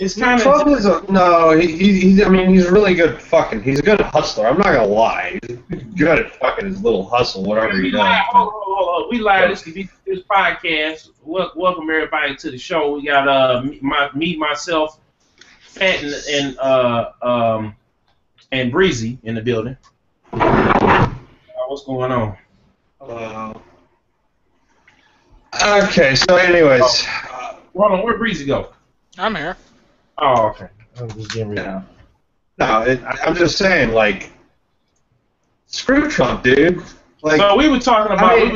it's kind of Trump is I mean, he's really good fucking. He's a good hustler. I'm not gonna lie. He's good at fucking his little hustle, whatever he does. Hold on. We live. This podcast. Welcome everybody to the show. We got myself, Fat and Breezy in the building. What's going on? Okay, so anyways. Hold on, where'd Breezy go? I'm here. Oh, okay. I'm just getting rid of I'm just saying, like, screw Trump, dude. Like, so we were talking about,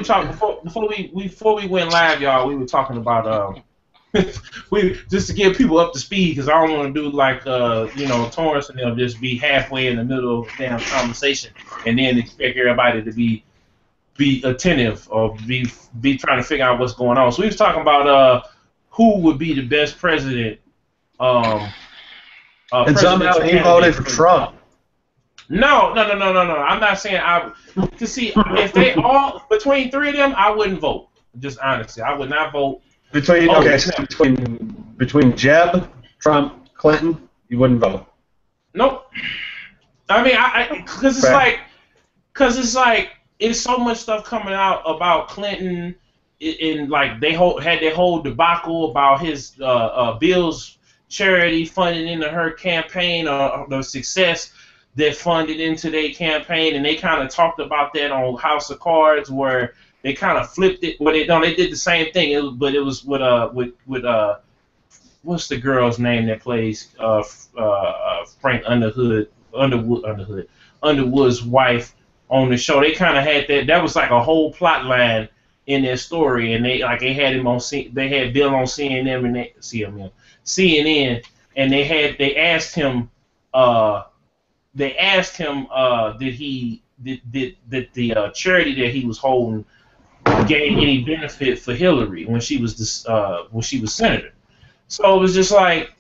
before we went live, y'all. We were talking about just to get people up to speed, because I don't want to do like Torrance and them just be halfway in the middle of the damn conversation and then expect everybody to be attentive or be trying to figure out what's going on. So we was talking about who would be the best president. And somehow he voted for Trump. No. I'm not saying to see if they all between three of them, I wouldn't vote. Just honestly, I would not vote. Between Jeb, Trump, Clinton, you wouldn't vote. Nope. I mean, because it's like it's so much stuff coming out about Clinton, and like they had their whole debacle about his Bill's charity funded into her campaign, or the success that funded into their campaign, and they kind of talked about that on House of Cards, where they kind of flipped it. Well, they did the same thing, but it was with what's the girl's name that plays Frank Underwood's wife on the show. They kind of had that was like a whole plot line in their story, and they had him on they had Bill on CNN and CNN, and they asked him did the charity that he was holding gain any benefit for Hillary when she was senator. So it was just like,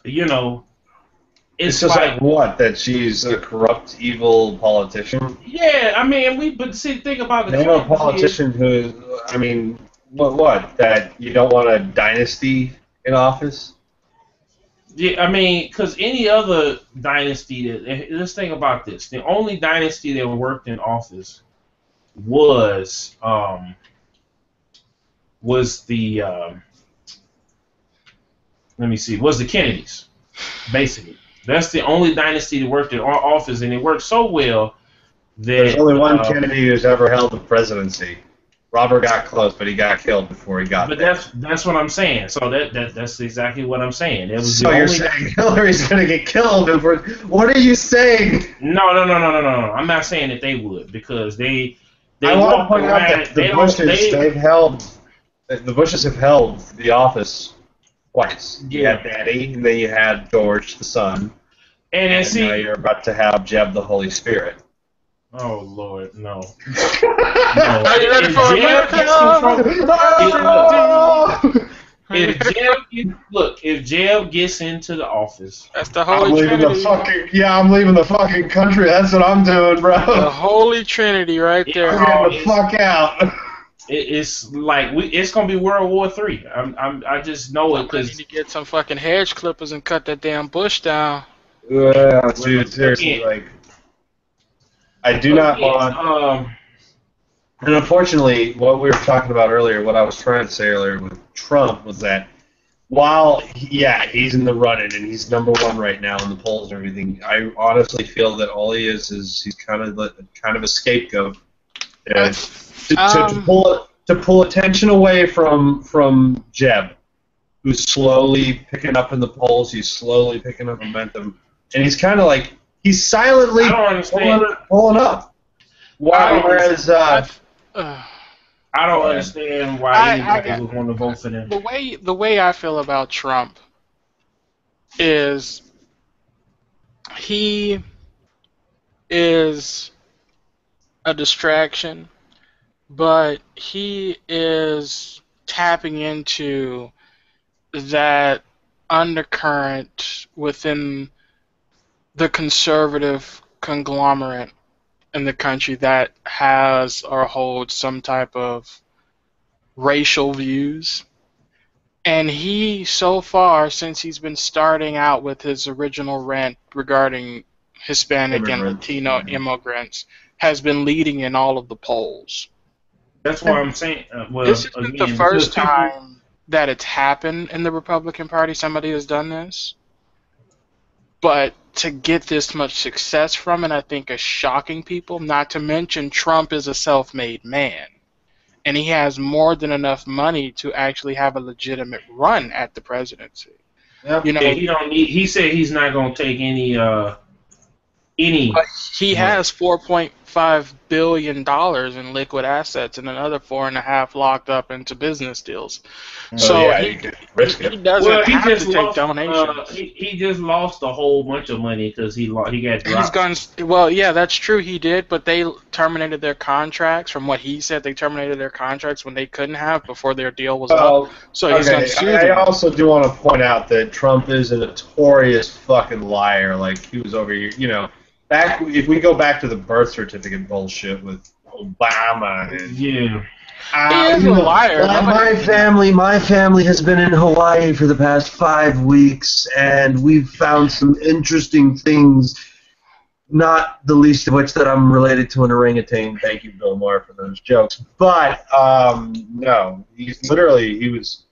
it's just like what, that she's a corrupt, evil politician. Yeah, I mean, but see, think about the a politician who, I mean, what that you don't want a dynasty in office. Yeah, I mean, because any other dynasty let's think about this. The only dynasty that worked in office was the Kennedys, basically. That's the only dynasty that worked in office, and it worked so well that there's only one Kennedy who's ever held the presidency. Robert got close, but he got killed before he got there. That's what I'm saying. So that's exactly what I'm saying. It was you're saying Hillary's going to get killed? What are you saying? No. I'm not saying that they would, because they I want to point out that the Bushes have held the office twice. You had Daddy, and then you had George, the son. And now you're about to have Jeb, the Holy Spirit. Oh, Lord, no. Are you ready for America? If Jeb gets into the office, that's the Holy Trinity. I'm leaving the fucking country. That's what I'm doing, bro. The Holy Trinity right there. Get the fuck out. It's like it's gonna be World War III. I just know it, because need to get some fucking hedge clippers and cut that damn bush down. Yeah, dude, seriously, like, I do not want. And unfortunately, what we were talking about earlier, what I was trying to say earlier with Trump, was that while he's in the running and he's #1 right now in the polls and everything, I honestly feel that all he is he's kind of a scapegoat. To pull attention away from Jeb, who's slowly picking up in the polls. He's slowly picking up momentum, and he's kind of like he's silently pulling up. Whereas I don't understand why anybody would want to vote for them. The way I feel about Trump is he is a distraction, but he is tapping into that undercurrent within the conservative conglomerate in the country that has or holds some type of racial views. And he, so far, since he's been starting out with his original rant regarding Hispanic and Latino immigrants, has been leading in all of the polls. That's why I'm saying. Well, this isn't the first time that it's happened in the Republican Party. Somebody has done this. But to get this much success from it, I think is shocking people. Not to mention Trump is a self-made man. And he has more than enough money to actually have a legitimate run at the presidency. Yeah. You know, he don't need. He said he's not going to take any. But he has $4.5 billion in liquid assets and another $4.5 billion locked up into business deals. So yeah, he doesn't have to take donations. He just lost a whole bunch of money because he got dropped. Well, yeah, that's true. He did, but they terminated their contracts. From what he said, they terminated their contracts when they couldn't have before their deal was up. So he's going to sue them. I also do want to point out that Trump is a notorious fucking liar. Like, he was over here, you know. If we go back to the birth certificate bullshit with Obama, and, he is a liar. My family has been in Hawaii for the past 5 weeks, and we've found some interesting things. Not the least of which that I'm related to an orangutan. Thank you, Bill Maher, for those jokes. But no, he was.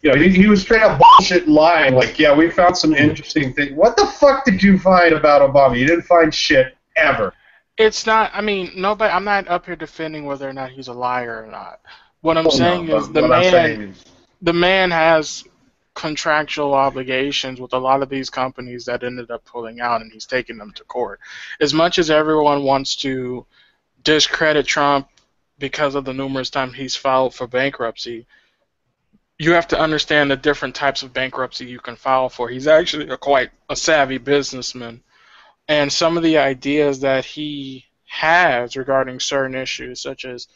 You know, he was straight up bullshit lying. Like, yeah, we found some interesting things. What the fuck did you find about Obama? You didn't find shit ever. It's not. I mean, nobody. I'm not up here defending whether or not he's a liar or not. What I'm saying is the man has contractual obligations with a lot of these companies that ended up pulling out, and he's taking them to court. As much as everyone wants to discredit Trump because of the numerous times he's filed for bankruptcy, you have to understand the different types of bankruptcy you can file for. He's actually quite a savvy businessman. And some of the ideas that he has regarding certain issues, such as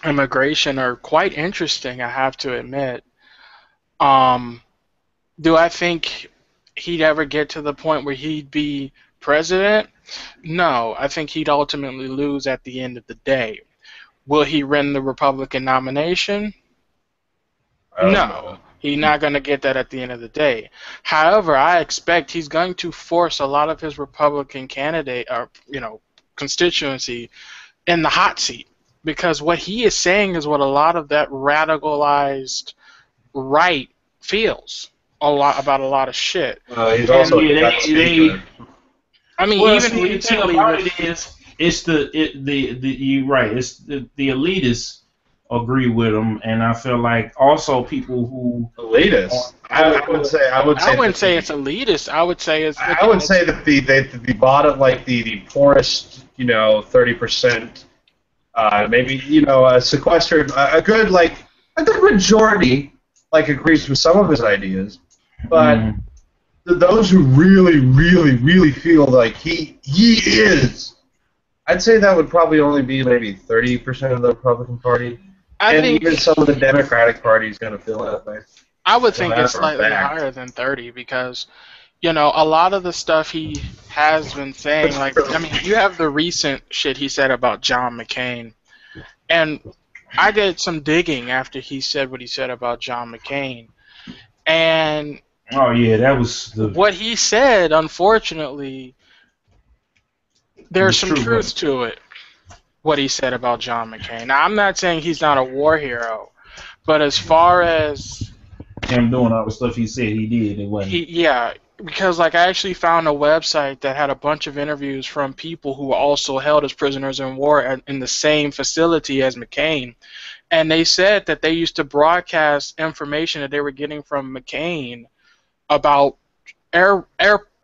immigration, are quite interesting, I have to admit. Do I think he'd ever get to the point where he'd be president? No. I think he'd ultimately lose at the end of the day. Will he win the Republican nomination? No, he's not going to get that at the end of the day. However, I expect he's going to force a lot of his Republican constituency in the hot seat, because what he is saying is what a lot of that radicalized right feels about a lot of shit. He's also I mean, even recently, it's you're right. It's the elitists agree with him, and I feel like also people who elitist. I wouldn't say it's elitist. I would say it's. I would say that the bottom, like the poorest, 30%, maybe a sequestered, a good majority, agrees with some of his ideas, but those who really, really, really feel like he is, I'd say that would probably only be maybe 30% of the Republican Party. I think even some of the Democratic Party is going to feel that way. I would think it's slightly higher than 30 because, a lot of the stuff he has been saying, you have the recent shit he said about John McCain. And I did some digging after he said what he said about John McCain. And oh, yeah, that was what he said, unfortunately, there's some truth to it. What he said about John McCain. Now, I'm not saying he's not a war hero, but as far as him doing all the stuff he said he did, it wasn't. Because I actually found a website that had a bunch of interviews from people who were also held as prisoners in war in the same facility as McCain, and they said that they used to broadcast information that they were getting from McCain about air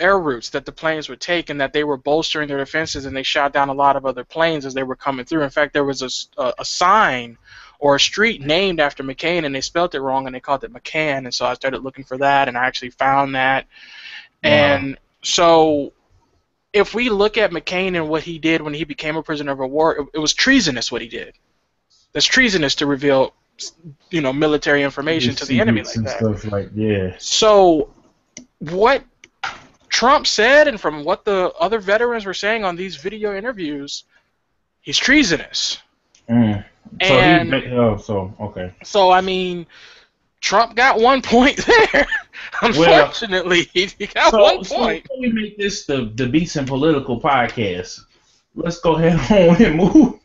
routes that the planes would take, and that they were bolstering their defenses, and they shot down a lot of other planes as they were coming through. In fact, there was a sign or a street named after McCain, and they spelled it wrong, and they called it McCann, and so I started looking for that, and I actually found that. Wow. And so if we look at McCain and what he did when he became a prisoner of war, it was treasonous what he did. That's treasonous to reveal, military information to the enemy like that. So what Trump said, and from what the other veterans were saying on these video interviews, he's treasonous. Okay. So I mean, Trump got 1 point there. Unfortunately, he got 1 point. So before we make this the Beatz N Political podcast, let's go ahead on and move.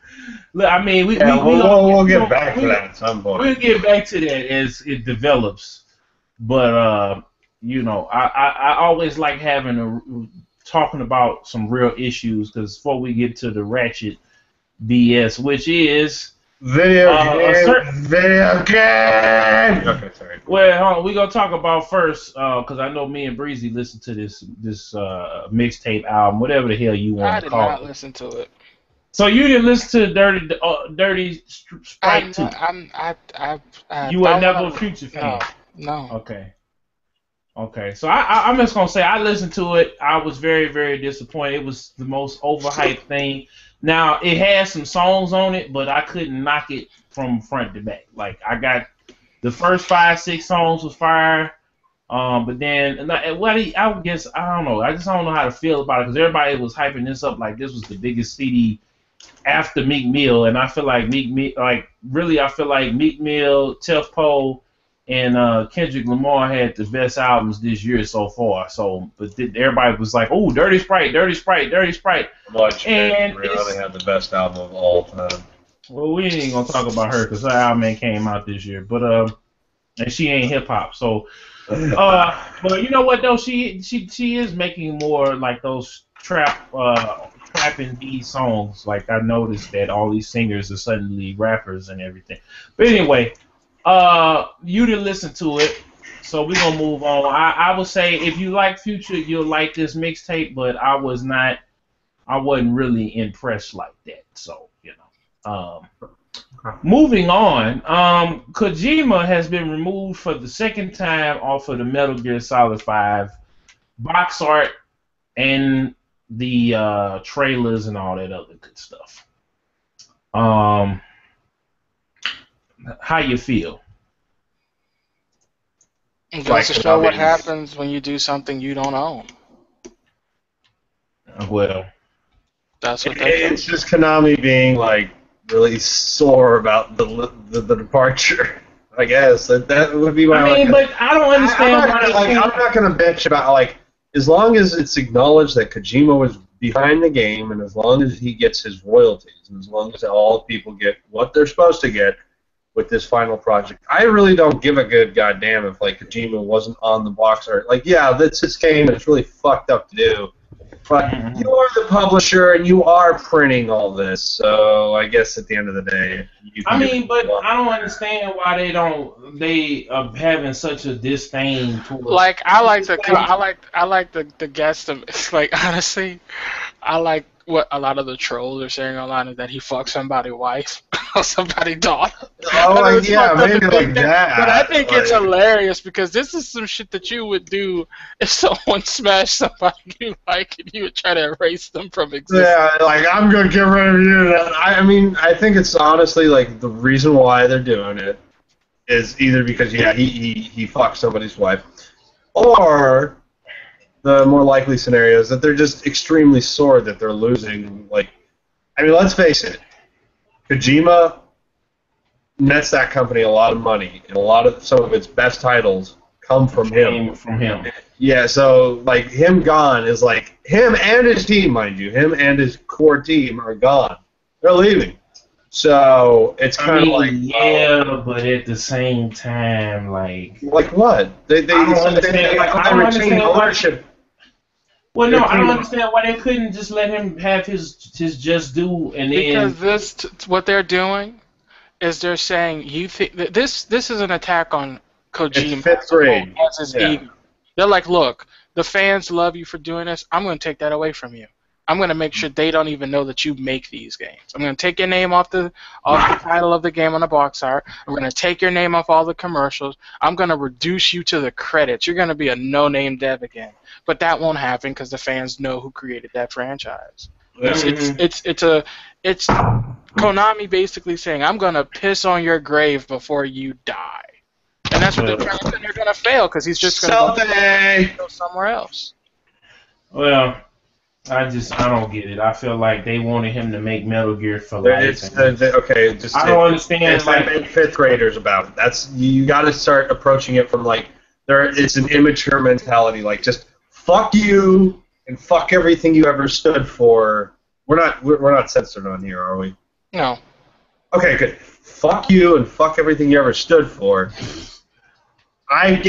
I mean, we'll get back to that at some point. We'll get back to that as it develops. But you know, I always like talking about some real issues, because before we get to the ratchet BS, which is video game. Okay, sorry. Well, we're gonna talk about first, because I know me and Breezy listened to this mixtape album, whatever the hell you want to call it. I did not listen to it. So you didn't listen to Dirty Sprite 2? You were never a Future fan? No. Okay. So I'm just gonna say I listened to it. I was very, very disappointed. It was the most overhyped thing. Now it had some songs on it, but I couldn't knock it from front to back. Like, I got the first 5-6 songs was fire. But then, I guess, I don't know. I just don't know how to feel about it, because everybody was hyping this up like this was the biggest CD after Meek Mill, and I feel like Meek Mill, Tef Poe, and Kendrick Lamar had the best albums this year so far. So, but everybody was like, "Oh, Dirty Sprite." Much, and really had the best album of all time. Well, we ain't gonna talk about her because her album came out this year, but and she ain't hip hop, so. But you know what though, she is making more like those trapping these songs. Like, I noticed that all these singers are suddenly rappers and everything. But anyway, you didn't listen to it, so we're gonna move on. I would say if you like Future, you'll like this mixtape, but I wasn't really impressed like that. So, you know. Moving on, Kojima has been removed for the second time off of the Metal Gear Solid 5 box art and the trailers and all that other good stuff. How you feel? It goes to show what happens when you do something you don't own. Well, that's what it's just Konami being like really sore about the departure. I guess that would be my. I mean, but I don't understand. I'm not gonna bitch about, like, as long as it's acknowledged that Kojima was behind the game, and as long as he gets his royalties, and as long as all people get what they're supposed to get with this final project, I really don't give a good goddamn if, like, Kojima wasn't on the box art. Like, yeah, that's his game, and it's really fucked up to do. But you are the publisher, and you are printing all this, so I guess at the end of the day, I don't understand why they are having such a disdain towards. Like, I like the guesstimate. Like, honestly, I like what a lot of the trolls are saying online, is that he fucked somebody's wife or somebody's daughter. Oh, yeah, maybe like that. But I think it's hilarious, because this is some shit that you would do if someone smashed somebody you like, and you would try to erase them from existence. Yeah, like, I'm going to get rid of you. I mean, I think it's honestly, like, the reason why they're doing it is either because, yeah, he fucked somebody's wife, or the more likely scenario is that they're just extremely sore that they're losing. Like, I mean, let's face it, Kojima nets that company a lot of money, and some of its best titles come from him. Yeah, so, like, him gone is like, him and his team, mind you, him and his core team are gone. They're leaving. So it's kind of like, but at the same time, like what? They retain ownership. Well, no, I don't understand why they couldn't just let him have his just due, and then because what they're doing is they're saying this is an attack on Kojima as his ego. They're like, look, the fans love you for doing this. I'm going to take that away from you. I'm going to make sure they don't even know that you make these games. I'm going to take your name off the title of the game on the box art. I'm going to take your name off all the commercials. I'm going to reduce you to the credits. You're going to be a no-name dev again. But that won't happen because the fans know who created that franchise. It's Konami basically saying, I'm going to piss on your grave before you die. And that's what they're trying to do. They're going to fail because he's just going to go somewhere else. Well, I don't get it. I feel like they wanted him to make Metal Gear for life. Okay, I don't understand. It's like fifth graders about it. You got to start approaching it from like it's an immature mentality. Like just fuck you and fuck everything you ever stood for. We're not censored on here, are we? No. Okay, good. Fuck you and fuck everything you ever stood for. I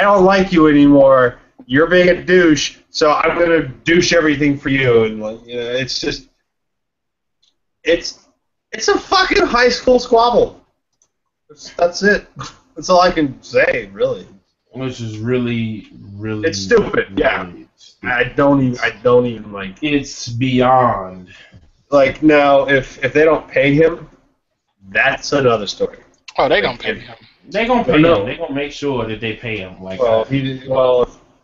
don't like you anymore. You're being a douche, so I'm gonna douche everything for you, and it's just, it's a fucking high school squabble. That's it. That's all I can say, really. Which is really, really. It's stupid. Really, yeah. Stupid. I don't even like. It's beyond. Like now, if they don't pay him, that's another story. Oh, they gonna pay him. They gonna pay him. They gonna make sure that they pay him. Like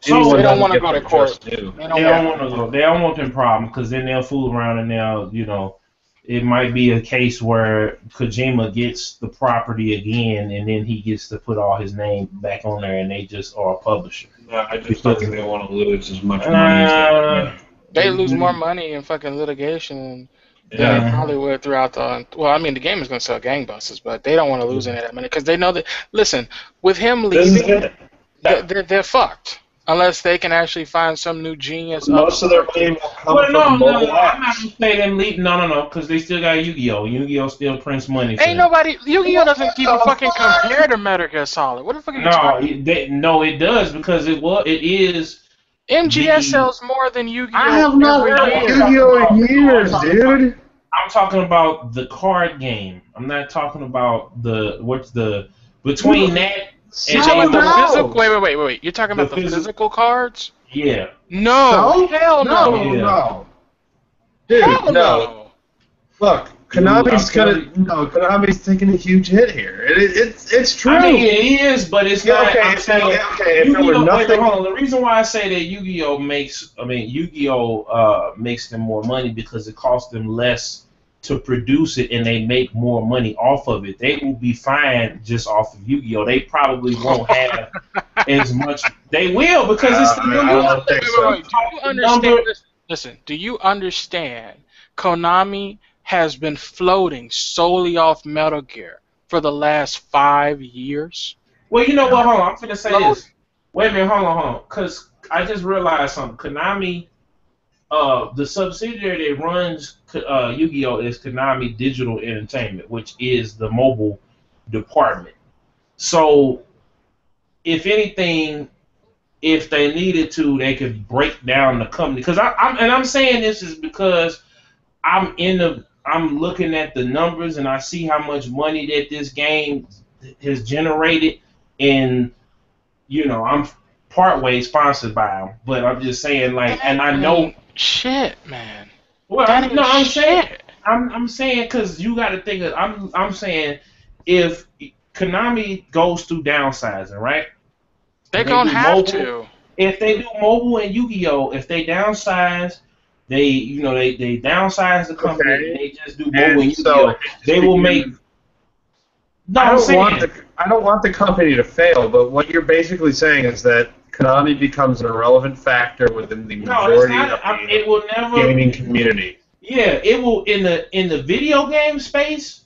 so they don't want to go to court. They don't want them problems because then they'll fool around and they'll, it might be a case where Kojima gets the property again and then he gets to put all his name back on there and they just are a publisher. Yeah, I just don't think they want to lose as much money as they lose more money in fucking litigation than they probably would throughout the. Well, I mean, the game is going to sell gangbusters, but they don't want to lose any of that money because they know that. Listen, with him leaving, they're fucked. Unless they can actually find some new genius. Most of their money will come from mobile apps. I'm not going to say them leave. No, because they still got Yu-Gi-Oh! Yu-Gi-Oh! Still prints money. Ain't nobody. Yu-Gi-Oh! Doesn't even fucking compare to Metal Gear Solid. What the fuck are you talking about? No, it does because it is. MGS sells more than Yu-Gi-Oh! I have not heard Yu-Gi-Oh! in years, dude. I'm talking about the card game. I'm not talking about between that. Wait. You're talking about the physical cards? Yeah. No. Hell no. No. Dude, hell no. Look, Konami's taking a huge hit here. It's true. I mean, it is, but it's not. Okay. The reason why I say that Yu-Gi-Oh! Makes them more money because it costs them less to produce it and they make more money off of it. They will be fine just off of Yu-Gi-Oh! They probably won't have as much. They will because it's the Yu-Gi-Oh! Do you understand this? Listen, do you understand? Konami has been floating solely off Metal Gear for the last 5 years. Well, you know what? Hold on. I'm finna say this. Wait a minute. Hold on. Because I just realized something. Konami, the subsidiary that runs Yu-Gi-Oh! Is Konami Digital Entertainment, which is the mobile department. So, if anything, if they needed to, they could break down the company. Because I'm saying this is because I'm looking at the numbers and I see how much money that this game has generated, and I'm partway sponsored by them, but I'm just saying and I know shit, man. Well, I'm saying because you got to think of, I'm saying if Konami goes through downsizing, right? They're gonna have to. If they do mobile and Yu-Gi-Oh, if they downsize. They downsize the company. And they just do mobile and Yu-Gi-Oh. They will make. No, I don't want the company to fail, but what you're basically saying is that Konami becomes an irrelevant factor within the majority of the gaming community. Yeah, it will in the video game space.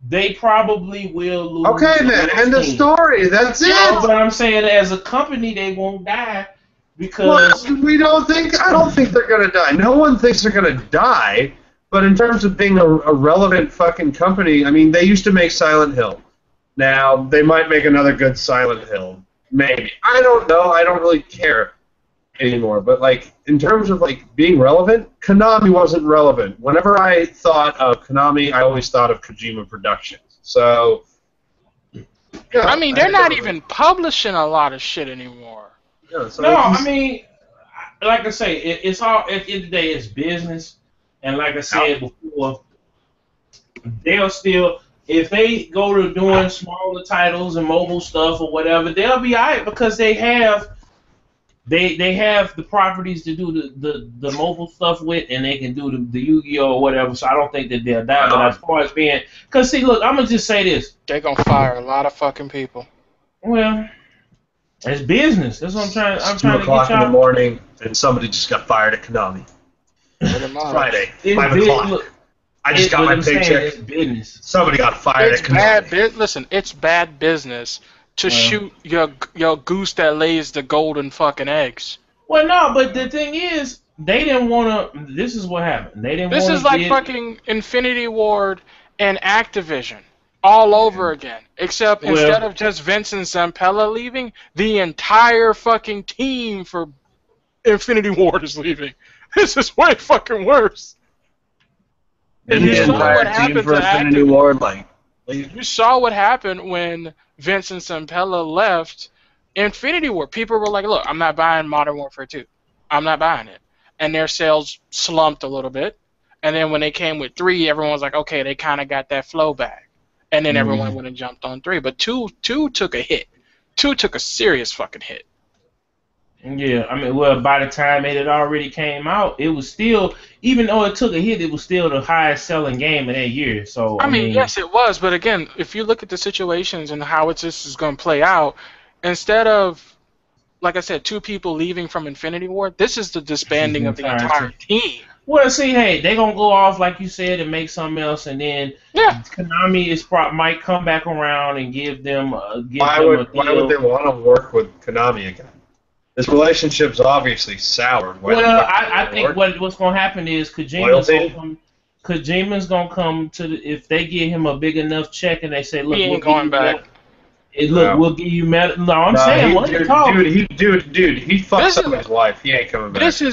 They probably will lose. Okay, then end of story. That's it. But I'm saying, as a company, they won't die. Because I don't think they're gonna die. No one thinks they're gonna die. But in terms of being a relevant fucking company, I mean, they used to make Silent Hill. Now they might make another good Silent Hill, maybe. I don't know. I don't really care anymore. But in terms of being relevant, Konami wasn't relevant. Whenever I thought of Konami, I always thought of Kojima Productions. So, yeah, I mean, they're not even publishing a lot of shit anymore. Yeah, so I mean, like I say, it's all, at the end of the day, it's business. And like I said before, they'll still, if they go to doing smaller titles and mobile stuff or whatever, they'll be alright because they have the properties to do the mobile stuff with, and they can do the Yu-Gi-Oh! Or whatever. So I don't think that they'll die. But as far as being, because see, look, I'm gonna just say this: they're gonna fire a lot of fucking people. Well. It's business. That's what I'm trying. I'm trying to get y'all. 2 o'clock in the morning, and somebody just got fired at Konami. Friday, It's 5 o'clock. I just got my paycheck. Business. Somebody got fired. It's bad. Listen, it's bad business to shoot your goose that lays the golden fucking eggs. Well, no, but the thing is, they didn't want to. This is what happened. They didn't. This is like fucking Infinity Ward and Activision all over again. Except instead of just Vincent Zampella leaving, the entire fucking team for Infinity Ward is leaving. This is way fucking worse. And you saw what happened to Infinity Ward, you saw what happened when Vincent Zampella left Infinity Ward. People were like, look, I'm not buying Modern Warfare 2. I'm not buying it. And their sales slumped a little bit. And then when they came with 3, everyone was like, okay, they kind of got that flow back. And then everyone went and jumped on 3. But 2 took a hit. 2 took a serious fucking hit. Yeah, I mean, well, by the time it had already came out, it was still, even though it took a hit, it was still the highest selling game in that year. So I mean, yes, it was. But again, if you look at the situations and how this is going to play out, instead of, like I said, 2 people leaving from Infinity Ward, this is the disbanding of the entire team. Well, see, hey, they're going to go off, like you said, and make something else, and then Konami might come back around and give them a deal. Why would they want to work with Konami again? This relationship's obviously soured. I think what's going to happen is Kojima's going to come to if they give him a big enough check and they say, look, he ain't going back. We'll give you metal. No, I'm saying what you call dude, he fucks up his wife. He ain't coming back. This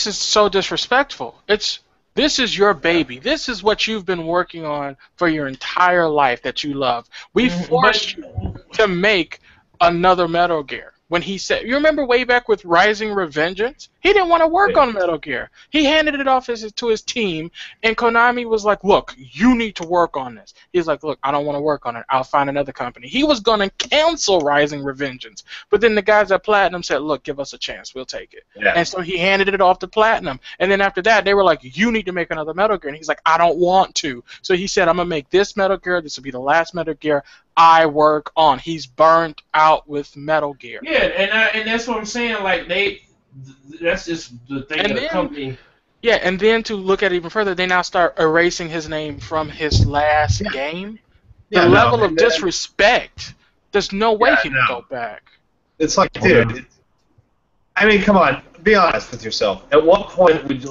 is so disrespectful. This is your baby. This is what you've been working on for your entire life that you love. We forced you to make another Metal Gear. When he said, you remember way back with Rising Revengeance? He didn't want to work on Metal Gear. He handed it off to his team, and Konami was like, look, you need to work on this. He's like, look, I don't want to work on it. I'll find another company. He was going to cancel Rising Revengeance, but then the guys at Platinum said, look, give us a chance. We'll take it. Yeah. And so he handed it off to Platinum, and then after that, they were like, you need to make another Metal Gear, and he's like, I don't want to. So he said, I'm going to make this Metal Gear. This will be the last Metal Gear I work on. He's burnt out with Metal Gear. Yeah, and that's what I'm saying. Like that's just the thing of the company. Yeah, and then to look at it even further, they now start erasing his name from his last game. The level of disrespect. There's no way he can go back. It's like, dude. I mean, come on. Be honest with yourself. At what point would you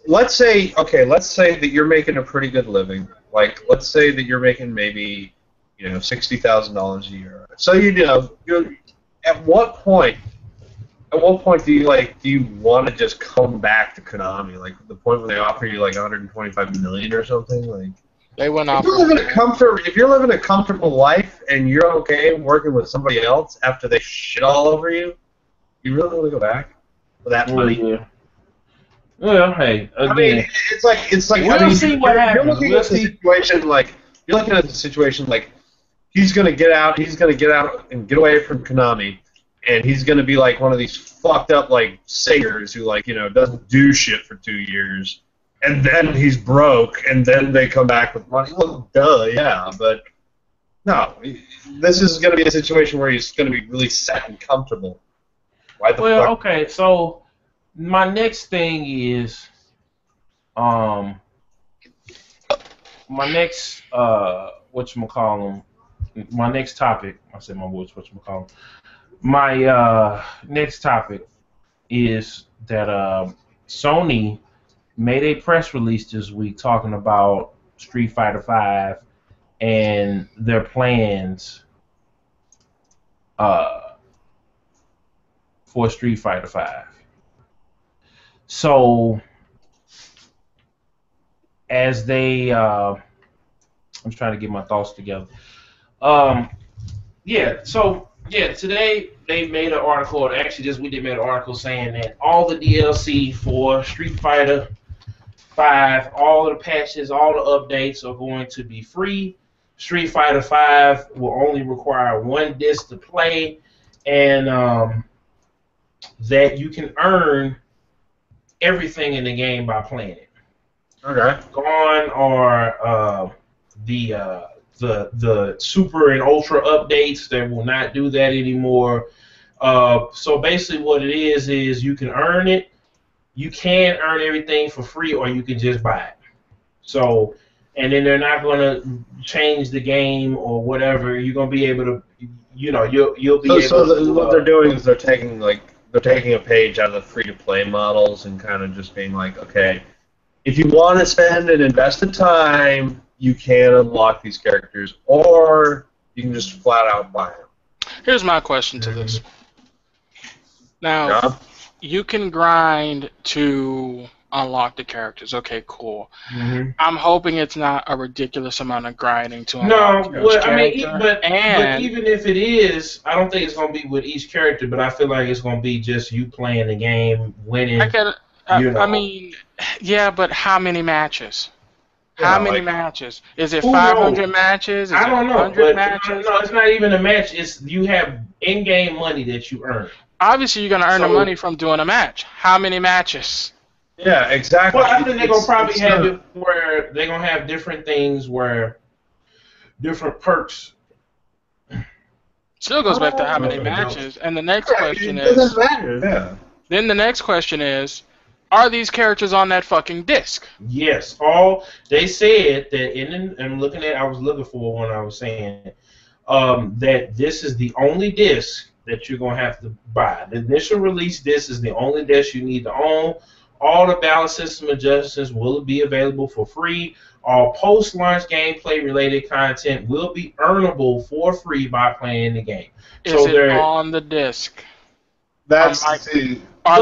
let's say that you're making a pretty good living. Like, let's say that you're making maybe, $60,000 a year. So you're at what point do you want to just come back to Konami? Like the point where they offer you like $125 million or something? Like they went off. If you're living a comfortable life and you're okay working with somebody else after they shit all over you, you really want to go back for that money? Yeah. Well, hey, again, I mean, it's like we'll see what happens. You're looking at the situation like he's gonna get out and get away from Konami, and he's gonna be like one of these fucked up like singers who doesn't do shit for 2 years, and then he's broke, and then they come back with money. Well, duh, yeah, but no, this is gonna be a situation where he's gonna be really set and comfortable. Why the fuck? Okay, so my next thing is, my next my next topic. I said my words. My next topic is that Sony made a press release this week talking about Street Fighter V and their plans for Street Fighter V. So, as they, I'm trying to get my thoughts together. Today they made an article. Actually, we made an article saying that all the DLC for Street Fighter V, all the patches, all the updates are going to be free. Street Fighter V will only require 1 disc to play, and that you can earn everything in the game by playing it. Okay. Gone are the super and ultra updates. They will not do that anymore. So basically what it is you can earn it. you can earn everything for free, or you can just buy it. So, and then they're not going to change the game or whatever. You're going to be able to, you'll be able to. What they're doing is they're taking a page out of the free-to-play models and kind of just being like, okay, if you want to spend and invest the time, you can unlock these characters, or you can just flat out buy them. Here's my question to this. Now, you can grind to unlock the characters. Okay, cool. Mm-hmm. I'm hoping it's not a ridiculous amount of grinding to unlock each character. But even if it is, I don't think it's going to be with each character, but I feel like it's going to be just you playing the game, winning. I mean, yeah, but how many matches? How many matches? Is it 500 matches? Is I don't know. 100 matches? No, it's not even a match. It's you have in-game money that you earn. Obviously, you're going to earn the money from doing a match. How many matches? Yeah, exactly. Well, I think they're going to probably have it where they're going to have different things where different perks. Still goes back to how many matches. And the next question is... It doesn't matter. Yeah. Then the next question is, are these characters on that fucking disc? Yes. They said that I was looking for when I was saying that this is the only disc that you're going to have to buy. The initial release disc is the only disc you need to own. All the balance system adjustments will be available for free. All post-launch gameplay-related content will be earnable for free by playing the game. Is it on the disc? Are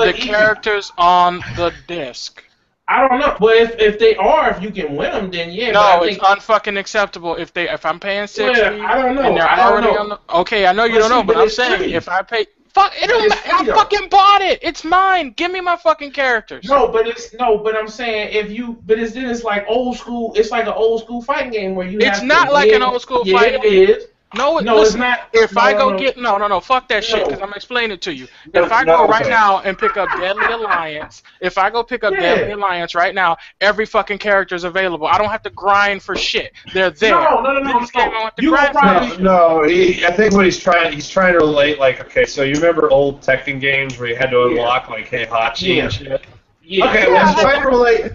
the characters on the disc? I don't know, but if they are, if you can win them, then yeah. No, it's unfucking acceptable. If I'm paying $60, I don't know. And they're already on the. Okay, I know you don't know, but I'm saying free. If I pay. Fuck, I fucking bought it. It's mine. Give me my fucking characters. But I'm saying it's like old school. It's like an old school fighting game where you. It's not like an old school fighting game. It is. No, it's not. If I go get fuck that shit, because I'm explaining it to you. If I go right now and pick up Deadly Alliance, Deadly Alliance right now, every fucking character is available. I don't have to grind for shit. They're there. No. I think what he's trying to relate, like, okay, so you remember old Tekken games where you had to unlock like Heihachi and shit? Yeah. Okay, well, he's trying to relate.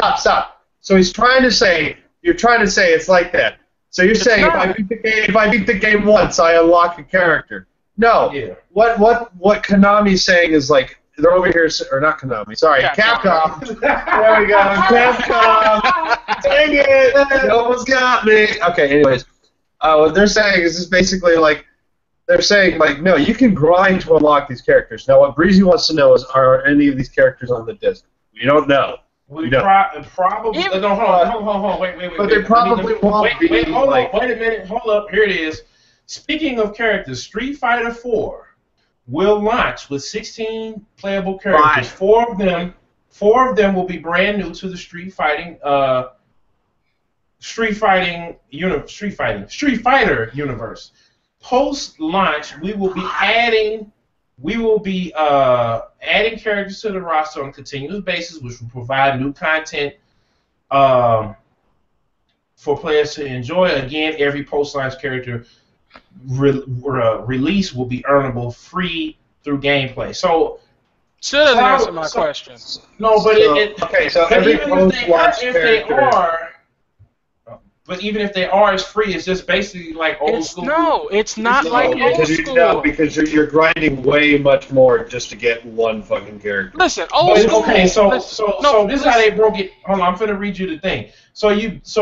Stop. So he's trying to say. You're trying to say it's like that. So you're saying if I beat the game once, I unlock a character. No. Yeah. What Konami's saying is like they're over here, or not Konami. Sorry, Capcom. There we go, Capcom. Dang it! You almost got me. Okay. Anyways, what they're saying is just basically like they're saying like no, you can grind to unlock these characters. Now, what Breezy wants to know is are any of these characters on the disc? We don't know. Probably. No, hold on. Wait. But they probably won't be. Wait a minute. Hold up. Here it is. Speaking of characters, Street Fighter 4 will launch with 16 playable characters. Four of them will be brand new to the Street Fighter universe. Post launch, we will be adding characters to the roster on a continuous basis, which will provide new content for players to enjoy. Again, every post-launch character release will be earnable free through gameplay. So, still doesn't answer my question. No, but even if they are, it's free. It's just basically like old school. No, it's not like old school. No, because you're grinding way much more just to get one fucking character. Listen, old school. Okay, so this is how they broke it. Hold on, I'm finna read you the thing. So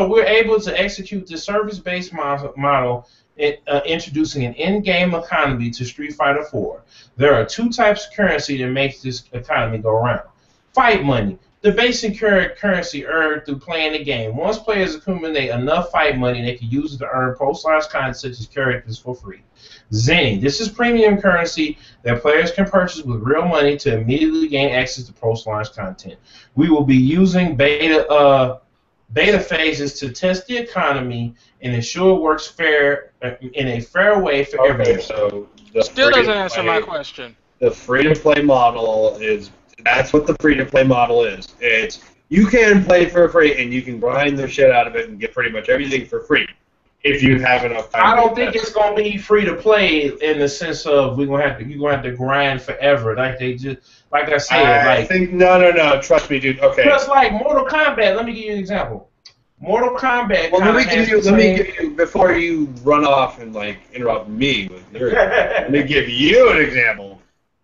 we're able to execute the service-based model, introducing an in-game economy to Street Fighter 4. There are two types of currency that makes this economy go around. Fight money. The basic currency earned through playing the game. Once players accumulate enough fight money, they can use it to earn post-launch content such as characters for free. Zenny. This is premium currency that players can purchase with real money to immediately gain access to post-launch content. We will be using beta phases to test the economy and ensure it works in a fair way for everyone. So still doesn't answer my question. The free-to-play model is. That's what the free-to-play model is. It's you can play for free and you can grind the shit out of it and get pretty much everything for free. if you have enough time. I don't think it's gonna be free to play in the sense of you're gonna have to grind forever. Like I said, I think no. Trust me, dude. Okay. Just like Mortal Kombat. Let me give you an example. Mortal Kombat. Well, let me give you before you run off and like interrupt me with your. Let me give you an example,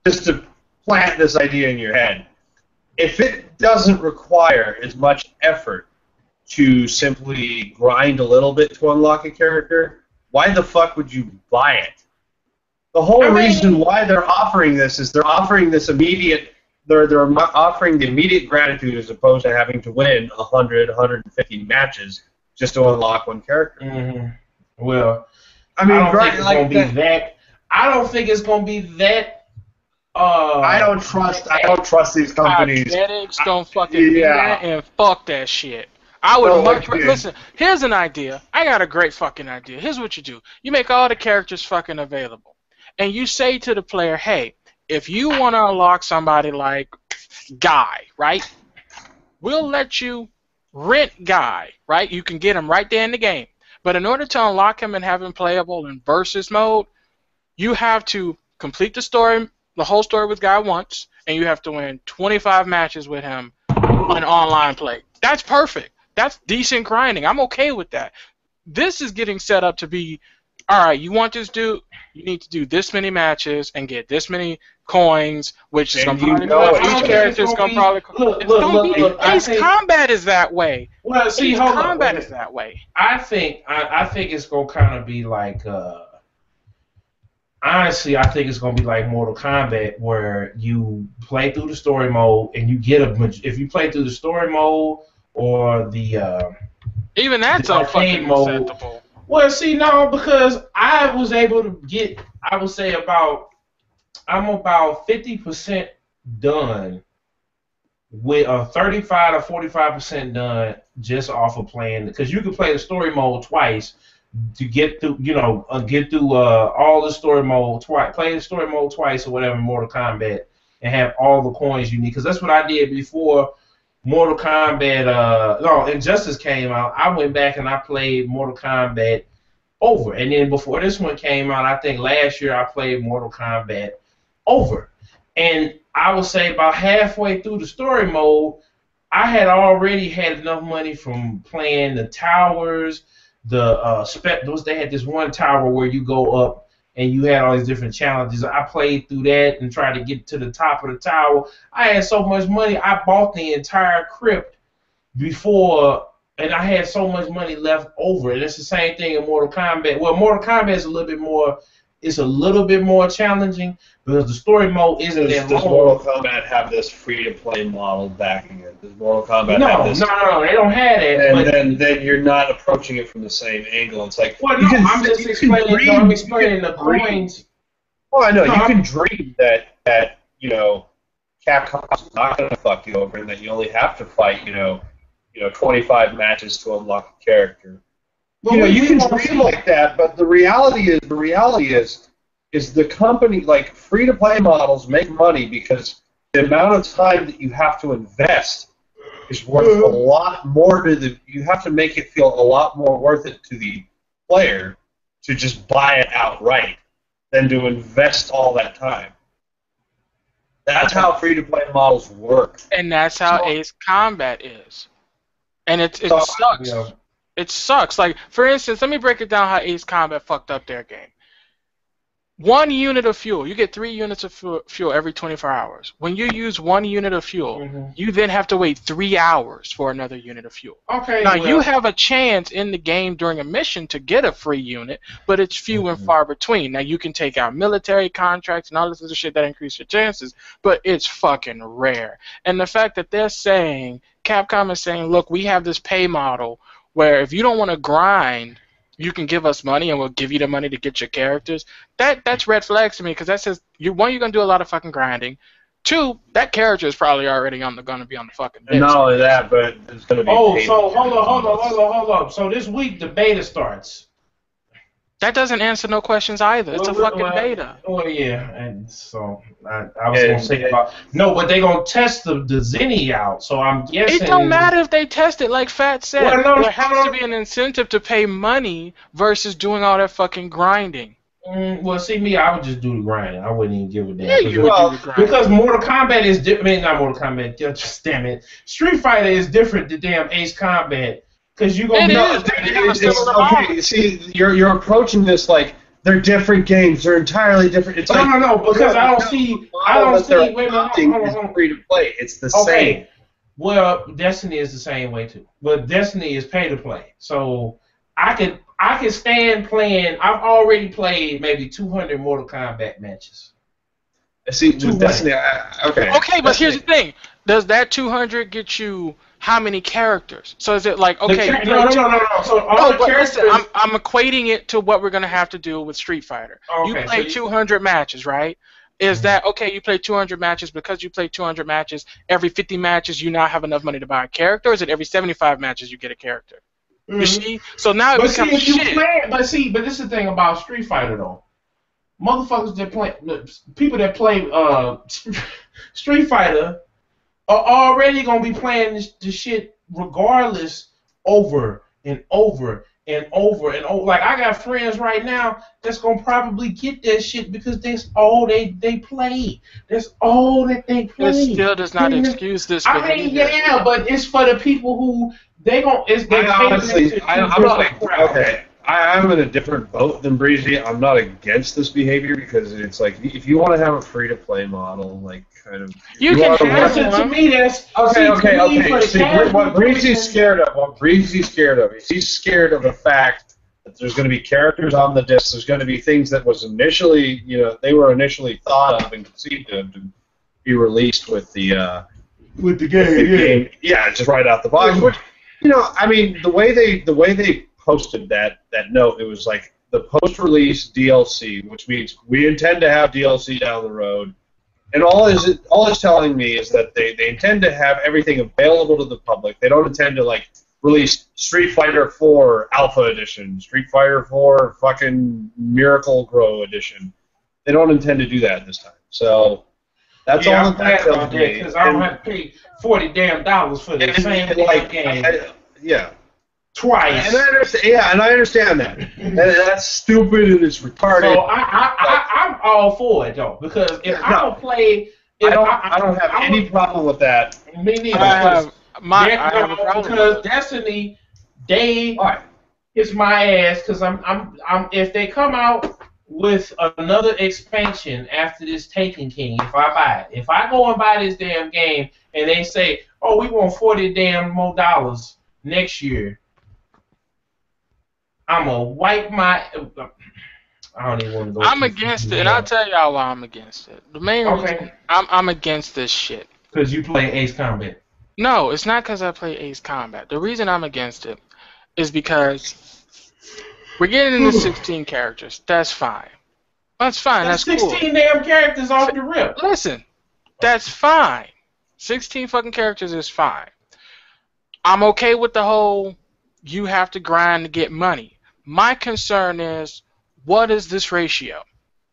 just to plant this idea in your head. If it doesn't require as much effort to simply grind a little bit to unlock a character, why the fuck would you buy it? The whole reason why they're offering this is they're offering this immediate. They're offering the immediate gratitude as opposed to having to win 100, 150 matches just to unlock one character. Mm-hmm. Well, I mean, I don't think it's gonna be that. I don't think it's gonna be that. I don't trust these companies. Genetics don't fucking do that, and fuck that shit. I would listen. Here's an idea. I got a great fucking idea. Here's what you do. You make all the characters fucking available, and you say to the player, hey, if you want to unlock somebody like Guy, right, we'll let you rent Guy, right? You can get him right there in the game. But in order to unlock him and have him playable in versus mode, you have to complete the story, the whole story with Guy once, and you have to win 25 matches with him on online play. That's perfect. That's decent grinding. I'm okay with that. This is getting set up to be, all right, you want this dude, you need to do this many matches and get this many coins, which is going to probably each character is going to probably... Look, Ace Combat is that way. Well, see, Ace Combat is that way. I think it's going to kind of be like... honestly, I think it's going to be like Mortal Kombat, where you play through the story mode and you get if you play through the story mode or the... even that's unfucking acceptable. Well, see, no, because I was able to get, I would say I'm about 50% done with 35 to 45% done just off of playing, because you can play the story mode twice to get through, all the story mode twice, play the story mode twice or whatever in Mortal Kombat and have all the coins you need, because that's what I did before Mortal Kombat, Injustice came out. I went back and I played Mortal Kombat over, and then before this one came out, I think last year I played Mortal Kombat over, and I would say about halfway through the story mode, I had already had enough money from playing the towers, they had this one tower where you go up and you had all these different challenges. I played through that and tried to get to the top of the tower. I had so much money, I bought the entire crypt before, and I had so much money left over. And it's the same thing in Mortal Kombat. Well, Mortal Kombat is a little bit more challenging because the story mode isn't that long. Does Mortal Kombat have this free-to-play model backing it? Does Mortal Kombat have this? No, they don't have that. And then you're not approaching it from the same angle. It's like, well, no, I'm just explaining. I'm explaining the coins. Well, I know you can dream that Capcom's not going to fuck you over, and that you only have to fight 25 matches to unlock a character. Well, you can dream like that, but the reality is the company, like, free-to-play models make money because the amount of time that you have to invest is worth a lot more to you have to make it feel a lot more worth it to the player to just buy it outright than to invest all that time. That's how free-to-play models work. And that's how Ace Combat is. And it sucks. Yeah. It sucks. Like, for instance, let me break it down how Ace Combat fucked up their game. 1 unit of fuel. You get 3 units of fuel every 24 hours. When you use 1 unit of fuel, you then have to wait 3 hours for another unit of fuel. Okay. Now, you have a chance in the game during a mission to get a free unit, but it's few and far between. Now, you can take out military contracts and all this other shit that increase your chances, but it's fucking rare. And the fact that they're saying, Capcom is saying, look, we have this pay model where if you don't want to grind, you can give us money and we'll give you the money to get your characters. That's red flags to me, because that says, one, you're going to do a lot of fucking grinding. 2, that character is probably already going to be on the fucking list. And not only that, but it's going to be so hold on. So this week the beta starts. That doesn't answer no questions either. It's a fucking beta. Oh yeah, and so I was gonna say about no, but they gonna test the Zenny out. So I'm guessing it don't matter if they test it. Like Fat said, there has to be an incentive to pay money versus doing all that fucking grinding. Well, see me, I would just do the grinding. I wouldn't even give a damn. Yeah, you would do the grinding. Because Mortal Kombat is different. I mean, not Mortal Kombat. Just damn it, Street Fighter is different than damn Ace Combat. Because you're gonna okay. See, you're approaching this like they're different games. They're entirely different. It's no. Because I don't see. Wait a minute. Hold on. Free to play. It's the same. Well, Destiny is the same way too. But Destiny is pay to play. So I can stand playing. I've already played maybe 200 Mortal Kombat matches. See, with Destiny, okay. Okay, but here's the thing. Does that 200 get you how many characters? So is it like, okay... No. So all the characters... Listen, I'm equating it to what we're going to have to do with Street Fighter. Okay, you play 200 matches, right? Is that, okay, you play 200 matches, because you play 200 matches, every 50 matches you now have enough money to buy a character, or is it every 75 matches you get a character? You see? So now it becomes shit. But this is the thing about Street Fighter, though. Motherfuckers that play... People that play Street Fighter... are already gonna be playing this shit regardless over and over and over and over. Like I got friends right now that's gonna probably get that shit because that's all they play. That's all that they play. It still does not excuse this behavior. I mean, yeah, but it's for the people who they gon' okay. I'm in a different boat than Breezy. I'm not against this behavior because it's like if you want to have a free-to-play model, like kind of you can have it. To me, that's okay. See, what Breezy's scared of, is he's scared of the fact that there's going to be characters on the disc. There's going to be things that was initially, they were initially thought of and conceived of to be released with the game. Yeah, just right out the box. Which, I mean, the way they posted that note, it was like the post-release DLC, which means we intend to have DLC down the road, and all it's telling me is that they intend to have everything available to the public. They don't intend to release Street Fighter 4 Alpha Edition, Street Fighter 4 fucking Miracle Grow Edition. They don't intend to do that this time. So that's all that tells me. Because I don't have to pay $40 for the same game. Twice. And I understand that. And that's stupid and it's retarded. So I'm all for it though, because if I don't play, I don't have any problem with that. Me neither. I have a problem because Destiny, it's my ass because I'm if they come out with another expansion after this Taken King, if I buy it, if I go and buy this damn game and they say, oh, we want $40 more next year. I'm gonna wipe my. I don't even want to go. I'm against it, and I'll tell y'all why I'm against it. The main reason I'm against this shit. Because you play Ace Combat. No, it's not because I play Ace Combat. The reason I'm against it is because we're getting into 16 characters. That's fine. That's fine. That's 16 cool. damn characters off the rip. Listen, that's fine. 16 fucking characters is fine. I'm okay with the whole you have to grind to get money. My concern is, what is this ratio?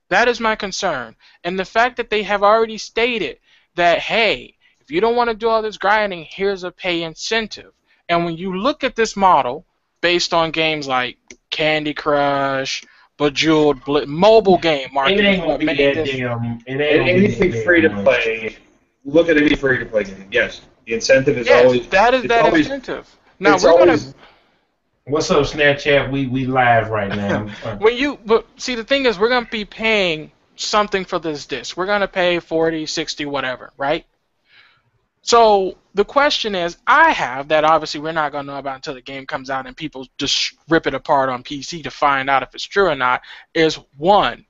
That is my concern. And the fact that they have already stated that, hey, if you don't want to do all this grinding, here's a pay incentive. And when you look at this model, based on games like Candy Crush, Bejeweled, mobile game market, it ain't gonna be that damn. Anything free to play. Look at any free to play game. Yes, the incentive is always. That is that always, incentive. Now we're gonna. What's up, Snapchat? We live right now. But see, the thing is, we're gonna be paying something for this disc. We're gonna pay 40, 60, whatever, right? So the question is, I have that obviously we're not gonna know about until the game comes out and people just rip it apart on PC to find out if it's true or not. Is one,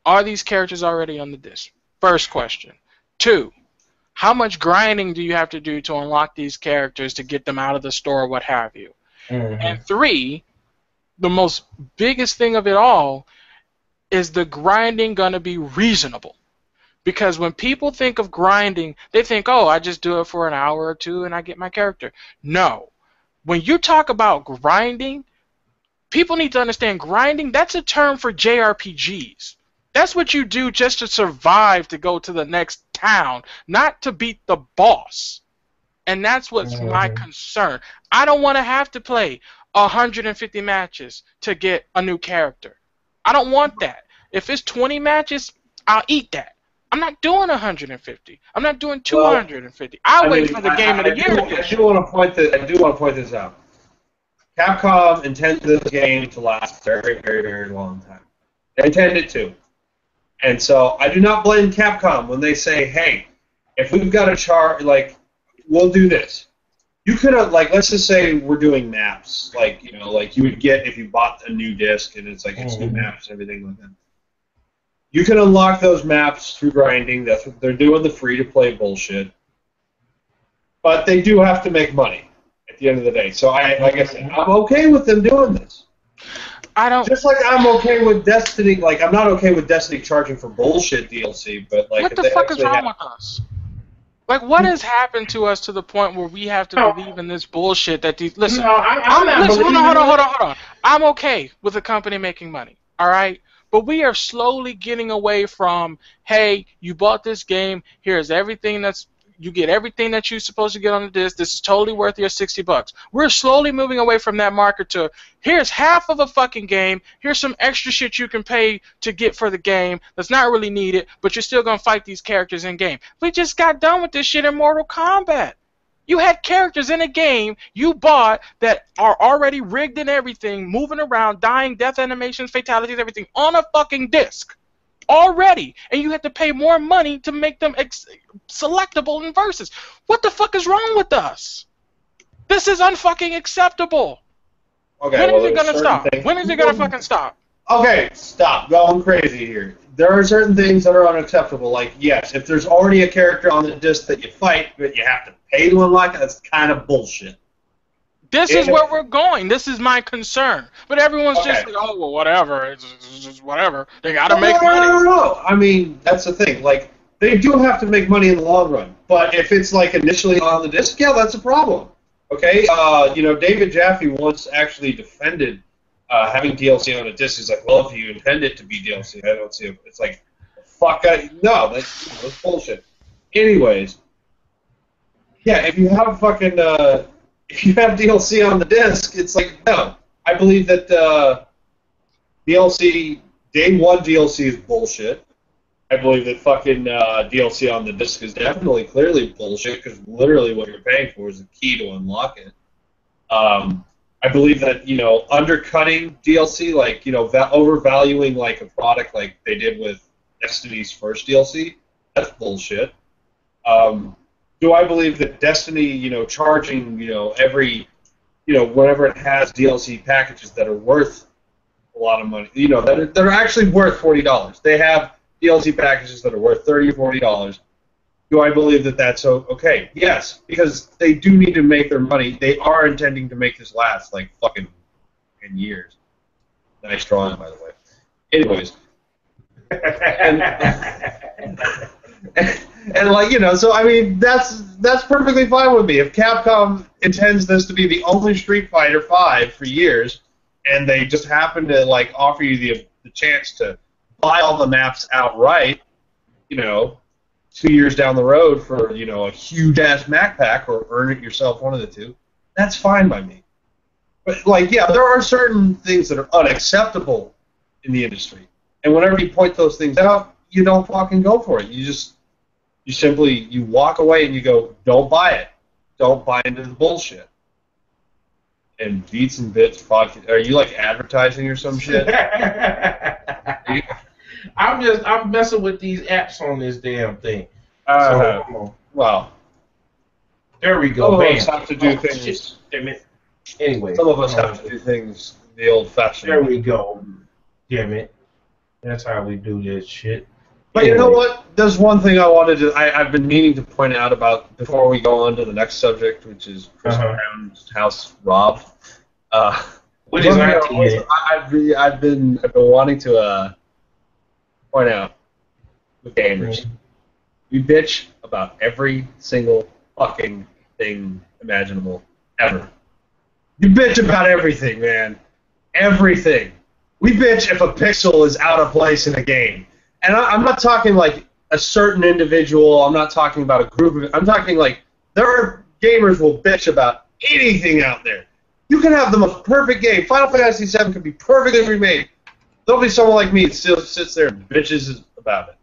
are these characters already on the disc? First question. Two, how much grinding do you have to do to unlock these characters to get them out of the store, what have you? Mm-hmm. And three, the most biggest thing of it all, is the grinding going to be reasonable? Because when people think of grinding, they think, oh, I just do it for an hour or two and I get my character. No. When you talk about grinding, people need to understand grinding, that's a term for JRPGs. That's what you do just to survive to go to the next town, not to beat the boss. And that's what's my concern. I don't want to have to play 150 matches to get a new character. I don't want that. If it's 20 matches, I'll eat that. I'm not doing 150. I'm not doing 250. I'll wait for the game of the year. I do want to point this out. Capcom intends this game to last a very, very, very long time. They intend it to. And so I do not blame Capcom when they say, hey, if we've got a chart, like, we'll do this. You could have, like, let's just say we're doing maps, like, you know, like you would get if you bought a new disc and it's like it's new maps and everything like that. You can unlock those maps through grinding. That's what they're doing, the free-to-play bullshit. But they do have to make money at the end of the day. So, like I said, I'm okay with them doing this. I don't. Just like I'm okay with Destiny. Like, I'm not okay with Destiny charging for bullshit DLC, but like, what the fuck is wrong with us? Like, what has happened to us to the point where we have to believe in this bullshit that these... Listen, hold on. I'm okay with a company making money, all right? But we are slowly getting away from, hey, you bought this game, here's everything that's... You get everything that you're supposed to get on the disc. This is totally worth your $60. We're slowly moving away from that market to, here's half of a fucking game. Here's some extra shit you can pay to get for the game that's not really needed, but you're still going to fight these characters in game. We just got done with this shit in Mortal Kombat. You had characters in a game you bought that are already rigged and everything, moving around, dying, death animations, fatalities, everything, on a fucking disc. Already, and you had to pay more money to make them selectable in versus. What the fuck is wrong with us? This is unfucking acceptable. Okay, when is it gonna stop? When is it gonna fucking stop? Okay, stop going crazy here. There are certain things that are unacceptable. Like, yes, if there's already a character on the disc that you fight, but you have to pay to unlock it, that's kind of bullshit. This is where we're going. This is my concern. But everyone's just like, oh, well, whatever. It's just whatever. They got to make money. No. I mean, that's the thing. Like, they do have to make money in the long run. But if it's, like, initially on the disc, yeah, that's a problem. Okay? You know, David Jaffe once actually defended having DLC on a disc. He's like, well, if you intend it to be DLC, I don't see it. It's like, fuck, no, that's bullshit. Anyways, yeah, if you have fucking... if you have DLC on the disc, it's like, no. I believe that DLC, day one DLC is bullshit. I believe that fucking DLC on the disc is definitely, clearly bullshit, because literally what you're paying for is the key to unlock it. I believe that, you know, undercutting DLC, like, you know, overvaluing, like, a product like they did with Destiny's first DLC, that's bullshit. Do I believe that Destiny, you know, charging, you know, every, you know, whenever it has DLC packages that are worth a lot of money, you know, that are actually worth $40. They have DLC packages that are worth $30 or $40. Do I believe that that's okay? Yes, because they do need to make their money. They are intending to make this last, like, fucking 10 years. Nice drawing, by the way. Anyways. And like, you know, so I mean, that's perfectly fine with me. If Capcom intends this to be the only Street Fighter V for years, and they just happen to like offer you the chance to buy all the maps outright, you know, 2 years down the road for, you know, a huge ass Mac pack, or earn it yourself, one of the two, that's fine by me. But like, yeah, there are certain things that are unacceptable in the industry, and whenever you point those things out, you don't fucking go for it. You simply walk away and you go, don't buy it. Don't buy into the bullshit. And Beatz N Bitz Podcast, are you like advertising or some shit? I'm messing with these apps on this damn thing. Well, there we go. Some of us have to do things. Anyway, some of us have to do things the old-fashioned. There we go. Damn it. That's how we do this shit. But you know what? There's one thing I wanted to. I've been meaning to point out about before we go on to the next subject, which is Chris Brown's house robbed. Which is I've been wanting to point out with gamers. We bitch about every single fucking thing imaginable ever. You bitch about everything, man. everything. We bitch if a pixel is out of place in a game. And I'm not talking like a certain individual. I'm not talking about a group of. I'm talking like there are gamers will bitch about anything out there. You can have the most perfect game. Final Fantasy VII could be perfectly remade. There'll be someone like me that still sits there and bitches about it.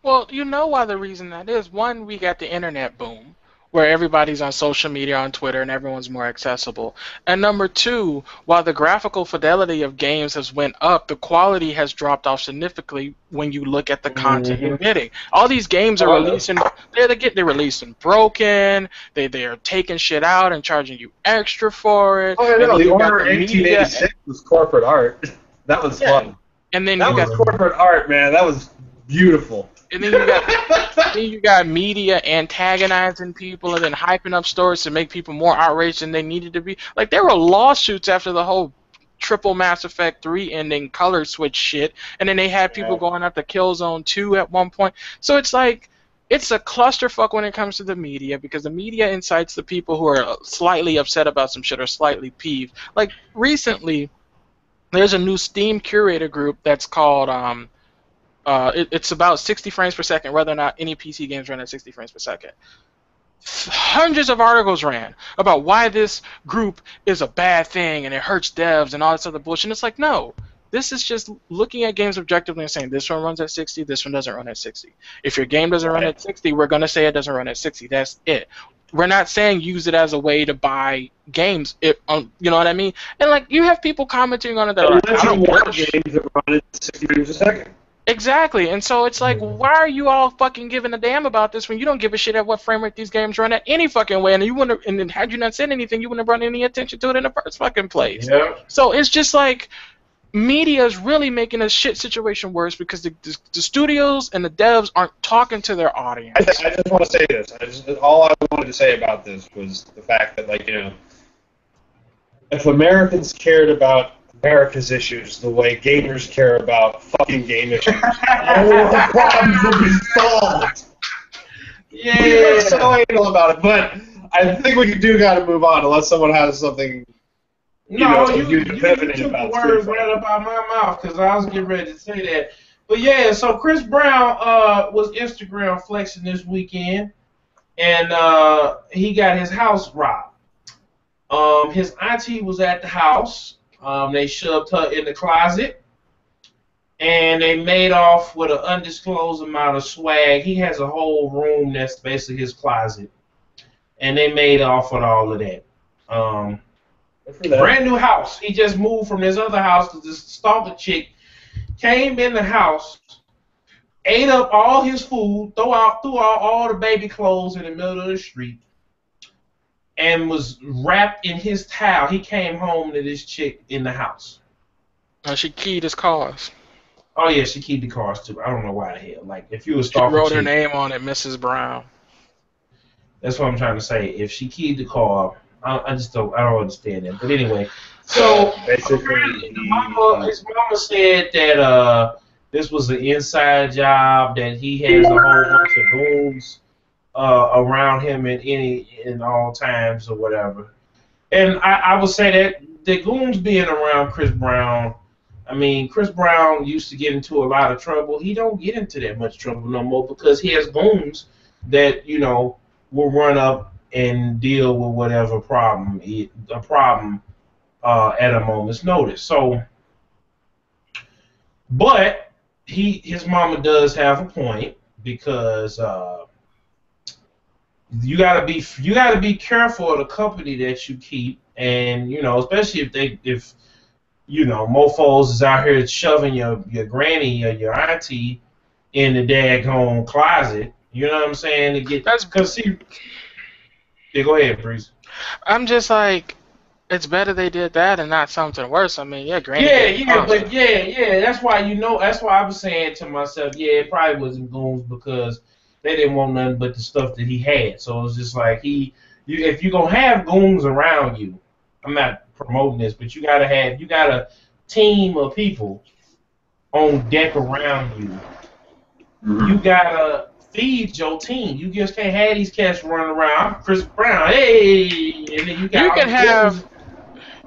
Well, you know why the reason that is. One, we got the internet boom, where everybody's on social media, on Twitter, and everyone's more accessible. And number two, while the graphical fidelity of games has went up, the quality has dropped off significantly when you look at the content you're getting. All these games are releasing, they're releasing broken, they're taking shit out and charging you extra for it. Oh, I know. The Order 1886 was corporate art. That was fun. And then that was corporate art, man. That was beautiful. And then you got media antagonizing people and then hyping up stories to make people more outraged than they needed to be. Like, there were lawsuits after the whole triple Mass Effect 3 ending color switch shit, and then they had people going after Killzone 2 at one point. So it's like, it's a clusterfuck when it comes to the media, because the media incites the people who are slightly upset about some shit or slightly peeved. Like, recently, there's a new Steam curator group that's called... it's about 60 frames per second, whether or not any PC games run at 60 frames per second. Hundreds of articles ran about why this group is a bad thing and it hurts devs and all this other bullshit. And it's like, no, this is just looking at games objectively and saying this one runs at 60, this one doesn't run at 60. If your game doesn't run at 60, we're going to say it doesn't run at 60. That's it. We're not saying use it as a way to buy games. You know what I mean? And like, you have people commenting on it that are like, I don't want games that run at 60 frames a second. Exactly, and so it's like, why are you all fucking giving a damn about this when you don't give a shit at what frame rate these games run at any fucking way? And you wouldn't, and then had you not said anything, you wouldn't have brought any attention to it in the first fucking place. Yeah. So it's just like, media is really making a shit situation worse because the studios and the devs aren't talking to their audience. I just want to say this. All I wanted to say about this was the fact that, like, you know, if Americans cared about America's issues the way gamers care about fucking game issues, all the problems would be solved. Yeah. We're so anal about it, but I think we do got to move on unless someone has something. You took the words right up out of my mouth because I was getting ready to say that. But yeah, so Chris Brown was Instagram flexing this weekend, and he got his house robbed. His auntie was at the house. They shoved her in the closet, and they made off with an undisclosed amount of swag. He has a whole room that's basically his closet, and they made off with all of that. Brand new house. He just moved from his other house because this stalker chick came in the house, ate up all his food, threw out all the baby clothes in the middle of the street, and was wrapped in his towel. He came home to this chick in the house. She keyed his cars. Oh yeah, she keyed the cars too. I don't know why the hell. Like, if you was stalking, she wrote her name on it, Mrs. Brown. That's what I'm trying to say. If she keyed the car, I don't understand that. But anyway, so basically, his mama said that this was an inside job, that he has a whole bunch of goons around him in all times or whatever. And I would say that the goons being around Chris Brown, I mean, Chris Brown used to get into a lot of trouble. He don't get into that much trouble no more because he has goons that, you know, will run up and deal with whatever problem at a moment's notice. So, but his mama does have a point because you gotta be careful of the company that you keep, and you know, especially if you know, mofos is out here shoving your granny or your auntie in the daggone closet. You know what I'm saying? To get that's because yeah, go ahead, Breezy. I'm just like, it's better they did that and not something worse. I mean, yeah, granny. Yeah. That's why I was saying to myself, yeah, it probably wasn't goons because they didn't want nothing but the stuff that he had. So it was just like if you're gonna have goons around you, I'm not promoting this, but you got a team of people on deck around you. Mm-hmm. You gotta feed your team. You just can't have these cats running around. I'm Chris Brown, hey, and then you can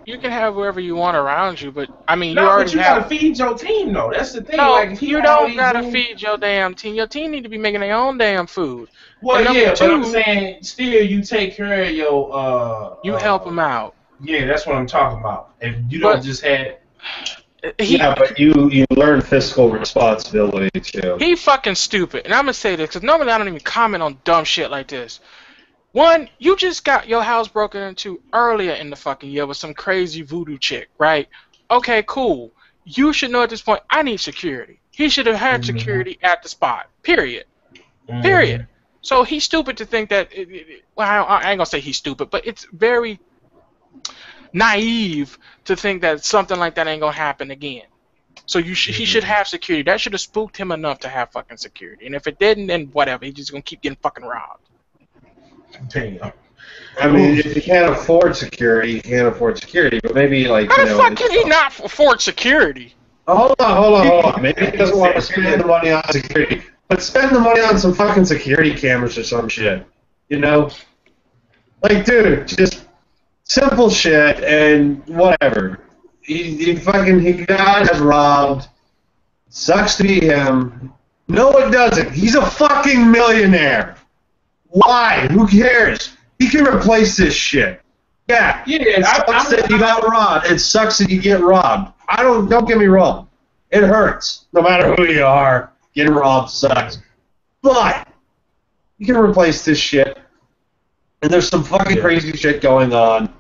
You can have whoever you want around you, but I mean, No, you already but you gotta feed your team though. That's the thing. No, like, if you don't gotta feed your damn team. Your team need to be making their own damn food. Well, and yeah, two, but I'm saying still, you take care of your. You help them out. Yeah, that's what I'm talking about. If you don't just have. Yeah, but you learn fiscal responsibility too. He fucking stupid, and I'm gonna say this because normally I don't even comment on dumb shit like this. One, you just got your house broken into earlier in the fucking year with some crazy voodoo chick, right? Okay, cool. You should know at this point, I need security. He should have had security at the spot, period. Period. So he's stupid to think that, well, I ain't gonna say he's stupid, but it's very naive to think that something like that ain't gonna happen again. So he should have security. That should have spooked him enough to have fucking security. And if it didn't, then whatever. He's just gonna keep getting fucking robbed. Damn. I mean, if you can't afford security, you can't afford security. But maybe like how the fuck can he not afford security? Hold on. Maybe he doesn't want to spend the money on security, but spend the money on some fucking security cameras or some shit. You know, like dude, just simple shit and whatever. He got robbed. Sucks to be him. No, it doesn't. He's a fucking millionaire. Why? Who cares? He can replace this shit. Yeah. It sucks that you got robbed. It sucks that you get robbed. Don't get me wrong. It hurts. No matter who you are, getting robbed sucks. But you can replace this shit. And there's some fucking crazy shit going on.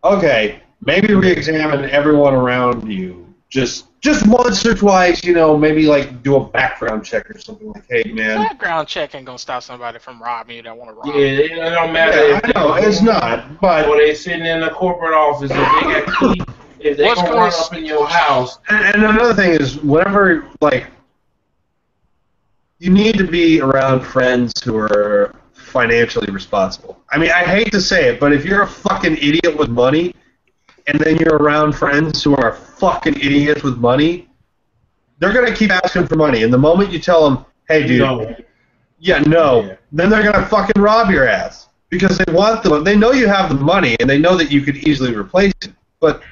Okay, maybe re-examine everyone around you. Just once or twice, you know, maybe like do a background check or something like, hey man. Background check ain't gonna stop somebody from robbing you that want to rob. Yeah, it don't matter. Yeah, I know, it's not, but or they sitting in the corporate office, if they got key, if they gonna run up in your house. And another thing is, whenever, like, you need to be around friends who are financially responsible. I mean, I hate to say it, but if you're a fucking idiot with money, and then you're around friends who are fucking idiots with money, they're going to keep asking for money. And the moment you tell them, hey, dude, no, then they're going to fucking rob your ass. Because they want the money. They know you have the money, and they know that you could easily replace it. But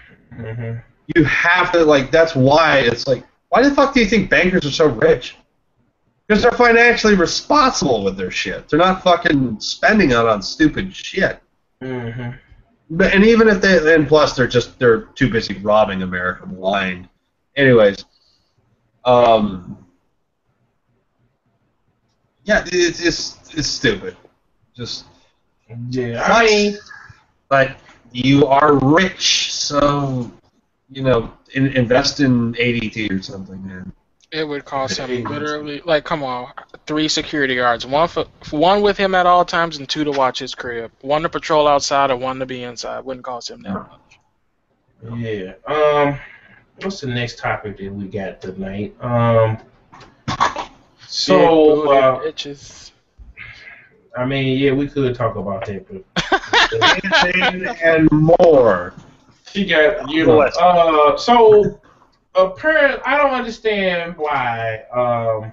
you have to, like, that's why it's like, why the fuck do you think bankers are so rich? Because they're financially responsible with their shit. They're not fucking spending it on stupid shit. But, and even if they, and plus they're too busy robbing America blind. Anyways, yeah, it's stupid. Just I mean, but you are rich, so you know, invest in ADT or something, man. It would cost him literally, like, come on, 3 security guards, one with him at all times, and 2 to watch his crib, 1 to patrol outside, and 1 to be inside. Wouldn't cost him that much. Yeah. What's the next topic that we got tonight? I mean, yeah, we could talk about that, but and more. She got, you know, so. Apparently, I don't understand why. I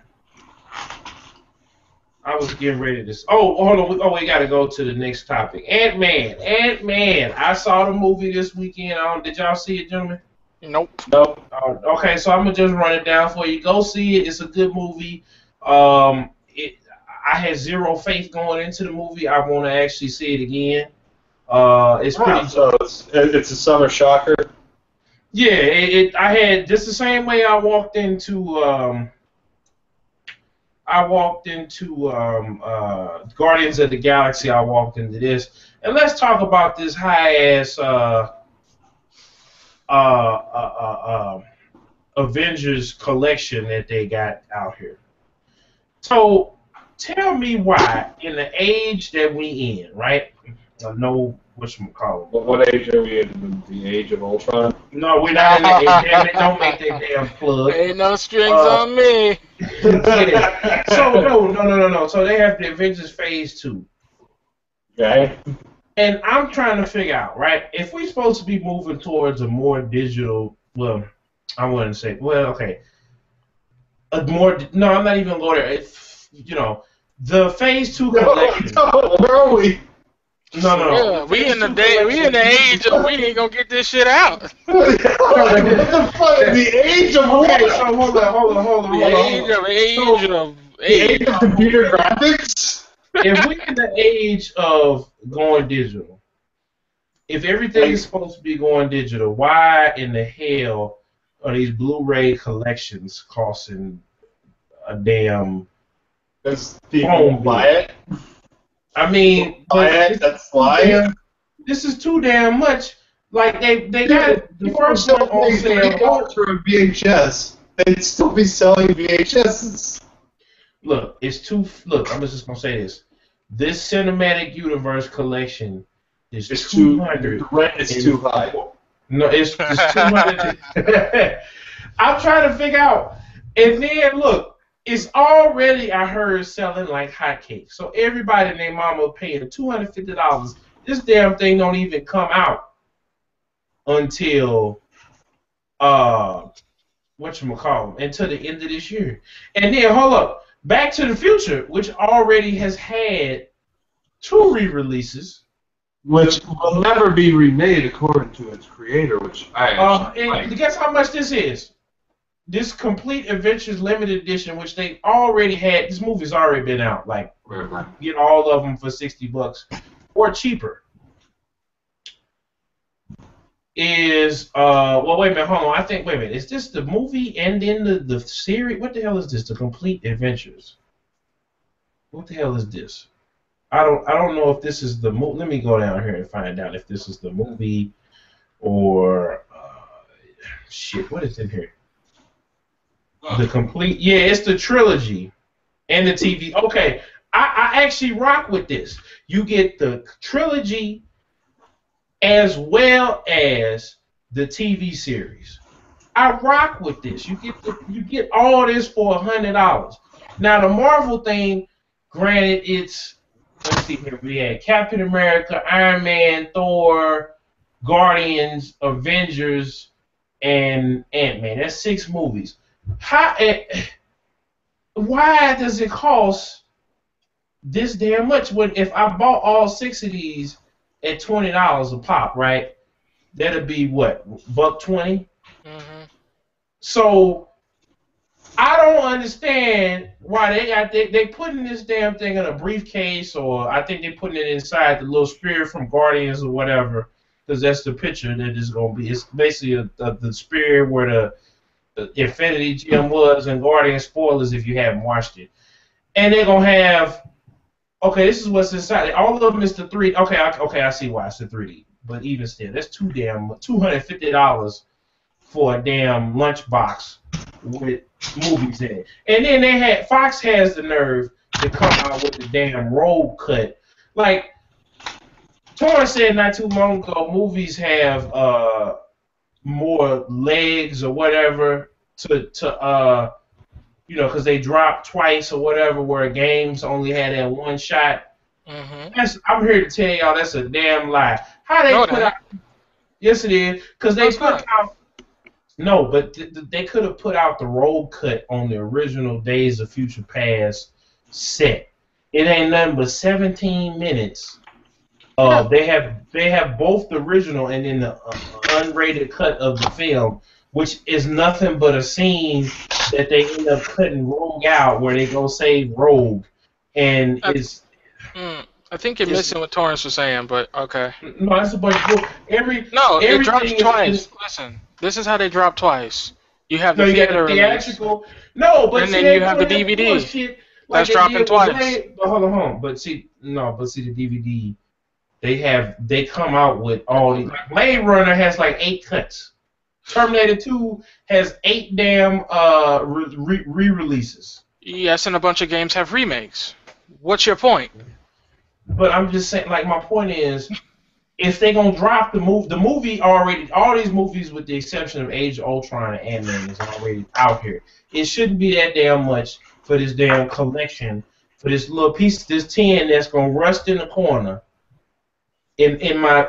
was getting ready to. Oh, hold on. Oh, we got to go to the next topic. Ant-Man. I saw the movie this weekend. Did y'all see it, gentlemen? Nope. Okay, so I'm gonna just run it down for you. Go see it. It's a good movie. I had zero faith going into the movie. I want to actually see it again. It's pretty. So it's a summer shocker. Yeah, I had just the same way I walked into Guardians of the Galaxy. I walked into this, and let's talk about this high ass Avengers collection that they got out here. So tell me why, in the age that we in, right? I know whatchamacallit. What age are we in? The age of Ultron? No, we're not in that age. Damn it, don't make that damn plug. Ain't no strings on me. Yeah. So, no. So they have the Avengers Phase 2. Okay. And I'm trying to figure out, right, if we're supposed to be moving towards a more digital, well, I wouldn't say, well, okay. I'm not even going there. You know, the Phase 2 collection. Where are we? No. Yeah, we in the age of we ain't gonna get this shit out. What the fuck? The age of what? Okay, so hold on. The age of computer graphics? If we in the age of going digital, if everything is supposed to be going digital, why in the hell are these Blu-ray collections costing a damn? Because people buy it. I mean, that's lying. This is too damn much. Like they got the first one on sale for a VHS. They'd still be selling VHSs. Look, I'm just gonna say this. This cinematic universe collection is 200. The rent is too high. No, it's 200. I'm trying to figure out, and then look. It's already, I heard, selling like hotcakes. So everybody and their mama paying $250. This damn thing don't even come out until until the end of this year. And then hold up, Back to the Future, which already has had 2 re-releases, which will never be remade according to its creator. Which and guess how much this is? This Complete Adventures Limited Edition, which they already had, this movie's already been out. Like, get all of them for $60 or cheaper. Is well, wait a minute, hold on. Wait a minute. Is this the movie and then the series? What the hell is this? The Complete Adventures. What the hell is this? I don't know if this is the movie. Let me go down here and find out if this is the movie or shit. What is in here? The complete, it's the trilogy and the TV. Okay, I actually rock with this. You get the trilogy as well as the TV series. I rock with this. You get all this for $100. Now the Marvel thing, granted, it's, let's see here, we had Captain America, Iron Man, Thor, Guardians, Avengers, and Ant-Man. That's 6 movies. Why does it cost this damn much? When if I bought all 6 of these at $20 a pop, right? That'd be what, $1.20? Mm-hmm. So I don't understand why they putting this damn thing in a briefcase, or I think they're putting it inside the little spirit from Guardians or whatever, because that's the picture that is gonna be. It's basically the spirit where the Infinity Gem was, and Guardians, spoilers if you haven't watched it. And they're gonna have, okay, this is what's inside. All of them is the 3D. Okay, I see why it's the 3D. But even still, that's $250 for a damn lunchbox with movies in it. And then Fox has the nerve to come out with the damn roll cut. Like Torrance said not too long ago, movies have more legs or whatever to because they dropped twice or whatever, where games only had that one shot. Mm-hmm. I'm here to tell y'all that's a damn lie. How they put out? Yes, it is, because they put out. No, but they could have put out the roll cut on the original Days of Future Past set. It ain't nothing but 17 minutes. They have both the original and then the unrated cut of the film, which is nothing but a scene that they end up cutting Rogue out, where they go save Rogue, and it's. I think you're missing what Torrance was saying, but okay. No, that's a bunch of it drops twice. Listen, this is how they drop twice. You have the theater theatrical. No, but and then you have the DVD. That's dropping twice. But hold on. But see the DVD. They come out with all these. Like Blade Runner has like 8 cuts. Terminator 2 has 8 damn re-releases. Yes, and a bunch of games have remakes. What's your point? But I'm just saying, like, my point is, if they're gonna drop the movie already, all these movies with the exception of Age of Ultron and Ant-Man is already out here. It shouldn't be that damn much for this damn collection, for this little piece, this tin that's gonna rust in the corner in my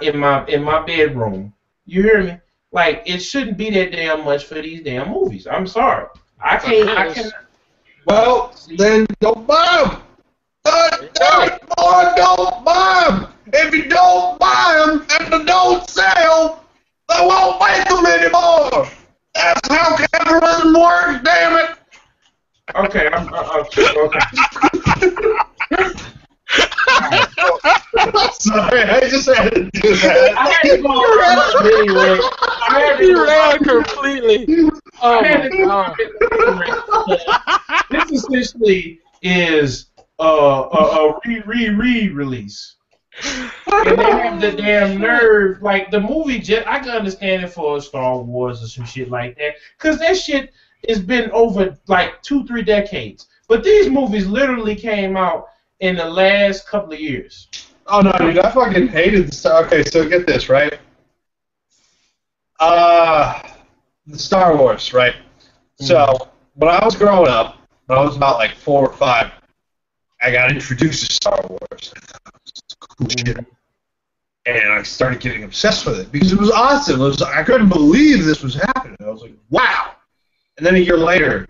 bedroom. You hear me? Like, it shouldn't be that damn much for these damn movies. I'm sorry. I can't. Well, then don't buy them. Don't buy them. if you don't buy them and they don't sell, they won't make them anymore. That's how capitalism works, damn it. Okay, okay. Sorry, I just had to do that. I had to go anyway. You ran completely. Oh my God. This essentially is a re-release. And they have the damn nerve, like the movie. I can understand it for Star Wars or some shit like that, because that shit has been over like 2-3 decades. But these movies literally came out in the last couple of years. Oh no, dude! I fucking hated the Star. Okay, so get this right. The Star Wars, right? So when I was growing up, when I was about like 4 or 5, I got introduced to Star Wars. Cool shit. And I started getting obsessed with it because it was awesome. I couldn't believe this was happening. I was like, wow. And then a year later,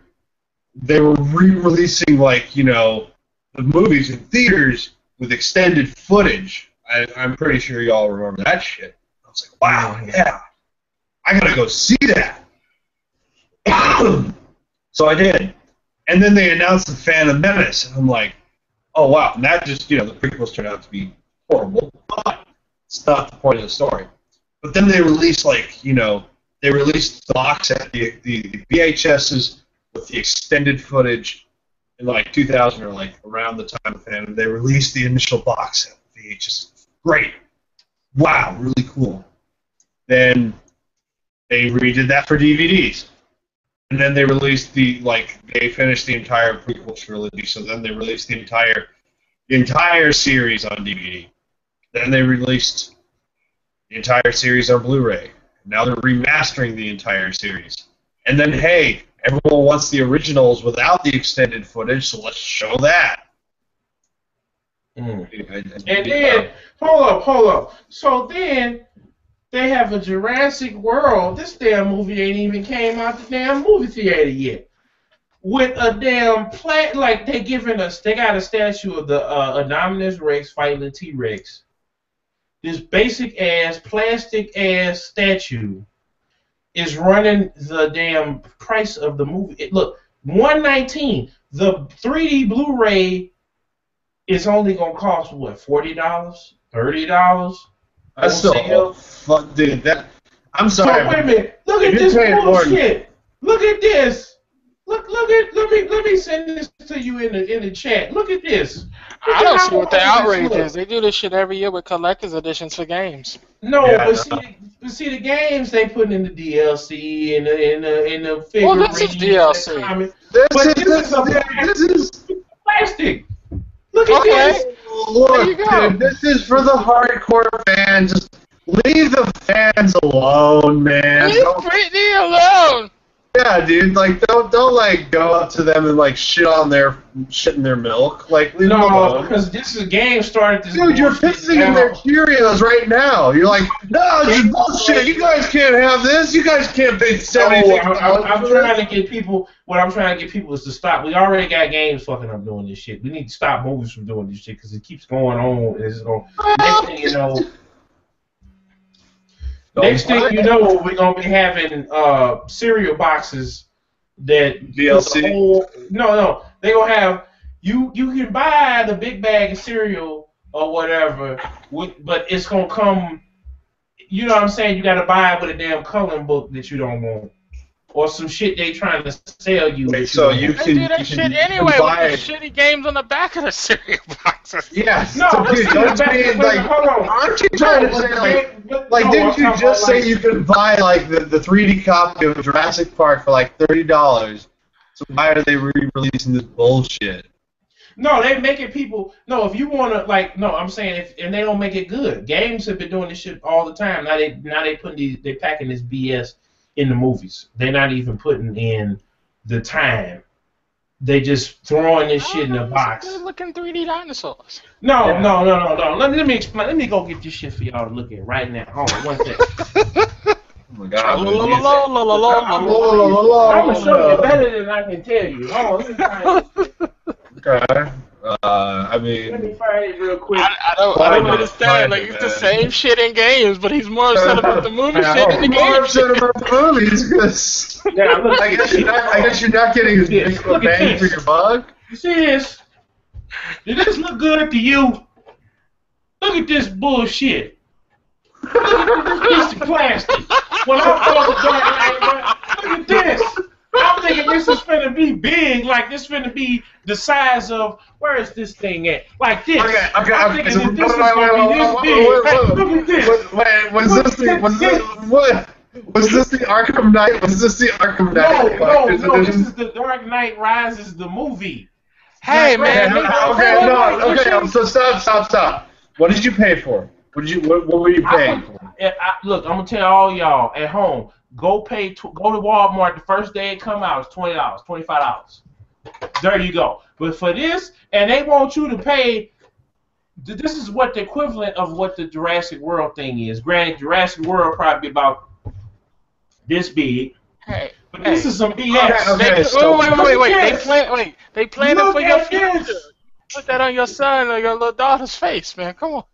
they were re-releasing, like, you know, the movies in theaters with extended footage. I'm pretty sure y'all remember that shit. I was like, wow, yeah. I gotta go see that. So I did. And then they announced The Phantom Menace, and I'm like, oh, wow. And that just, you know, the prequels turned out to be horrible, but it's not the point of the story. But then they released, like, you know, they released the box set, the VHSs with the extended footage in, like, 2000 or, like, around the time of Phantom. They released the initial box set, VHS. Great. Wow, really cool. Then they redid that for DVDs. And then they released they finished the entire prequel trilogy, so then they released the entire series on DVD. Then they released the entire series on Blu-ray. Now they're remastering the entire series. And then, hey, everyone wants the originals without the extended footage, so let's show that. And then, hold up. So then, they have a Jurassic World. This damn movie ain't even came out the damn movie theater yet. With a damn like they got a statue of the Indominus Rex fighting the T-Rex. This basic ass, plastic ass statue is running the damn price of the movie. Look, $119. The 3D Blu-ray is only gonna cost what, $40, $30? That's still fuck, dude. I'm sorry. So wait a minute. Look at this bullshit. Look at this. Look at. Let me send this to you in the chat. Look at this. I don't see what the outrage is. They do this shit every year with collector's editions for games. No, yeah, but see the games they put in the DLC and the figurines. Well, this is DLC. This is plastic. Look at this. Look, dude, this is for the hardcore fans. Just leave the fans alone, man. Leave Britney alone. Yeah, dude. Like, don't like go up to them and like shit in their milk. Like, leave them alone. Because this is game started. Dude, you're pissing in their Cheerios right now. You're like, no, this is bullshit. You guys can't have this. You guys can't pay $70. I'm trying to get people. What I'm trying to get people is to stop. We already got games fucking up doing this shit. We need to stop movies from doing this shit because it keeps going on. Next thing you know. Next thing you know, we're gonna be having cereal boxes that DLC. No, they gonna have you can buy the big bag of cereal or whatever, but it's gonna come. You know what I'm saying? You gotta buy it with a damn coloring book that you don't want, or some shit they trying to sell you. Wait, so you can do that shit anyway with the shitty games on the back of the cereal boxes. Yes. No, so, dude, hold on. Aren't you trying to say didn't you just say you could buy like the 3D copy of Jurassic Park for like $30? So why are they re-releasing this bullshit? No, they making people. No, if you wanna I'm saying and they don't make it good. Games have been doing this shit all the time. Now they packing this BS in the movies. They're not even putting in the time. They just throwing this shit in a box. Good looking 3D dinosaurs. No. Let me explain. Let me go get this shit for y'all to look at right now. Hold on, one second. Oh my god. I'm gonna show you better than I can tell you. Hold on, let me find it. Okay. I mean, let me find it real quick. I don't understand. Like, it's the same shit in games, but he's more upset about the movie shit in the game. More upset about the movies because I guess you're not getting as big of a bang for your buck. You see this? Did this look good to you? Look at this bullshit. Look at this piece of plastic. When I saw the Dark Knight, look at this. I'm thinking this is finna be big, like this finna be the size of, where is this thing at? Like this. Okay. I'm thinking that this is gonna be this big. Look at this. Was this the Arkham Knight? Was this the Arkham Knight? No, this is the Dark Knight Rises, the movie. Hey, man. So stop. What did you pay for? What were you paying for? Look, I'm gonna tell all y'all at home. Go to Walmart the first day it come out. It's $20, $25. There you go. But for this, and they want you to pay. This is what the equivalent of what the Jurassic World thing is. Granted, Jurassic World probably about this big. Hey, but this is some BS. Wait. They plan it for your future. Put that on your son or your little daughter's face, man. Come on.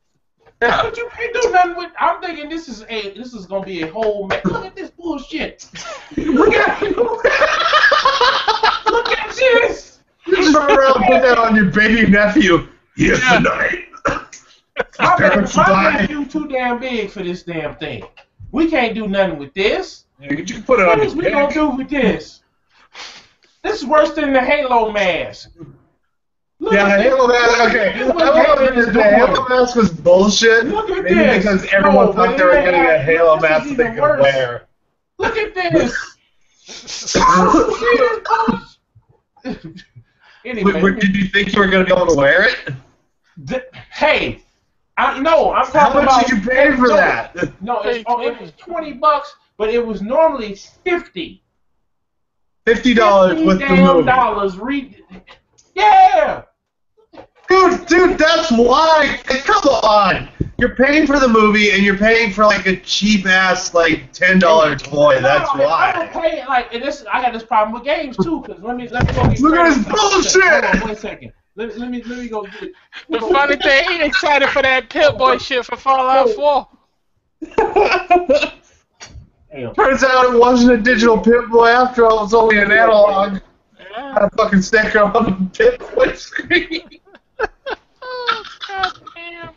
But you can't do nothing with. I'm thinking this is gonna be a whole. Look at this bullshit. Look at this. You turn around and put that on your baby nephew. Yes, tonight. My nephew too damn big for this damn thing. We can't do nothing with this. Yeah, you can put it on. What is we gonna do with this? This is worse than the Halo mask. Halo mask. Okay, the Halo mask was bullshit. Look at maybe this. Because everyone thought they were getting a Halo mask that they could wear. Look at this. Anyway, Did you think you were going to be able to wear it? Hey, I'm talking How much about. did you pay for that? No, it was $20, but it was normally $50. $50 with the movie. Yeah. Dude, that's why. Come on. You're paying for the movie and you're paying for like a cheap ass like $10 toy. That's why. I don't pay and this. I got this problem with games too. Cause let me go get. Look at this bullshit. Hold on 1 second. Let me go get it. The funny thing, he excited for that Pip-Boy shit for Fallout 4. Turns out it wasn't a digital Pip-Boy after all. It was only an analog. Yeah. Had a fucking sticker on the Pip-Boy screen. God damn.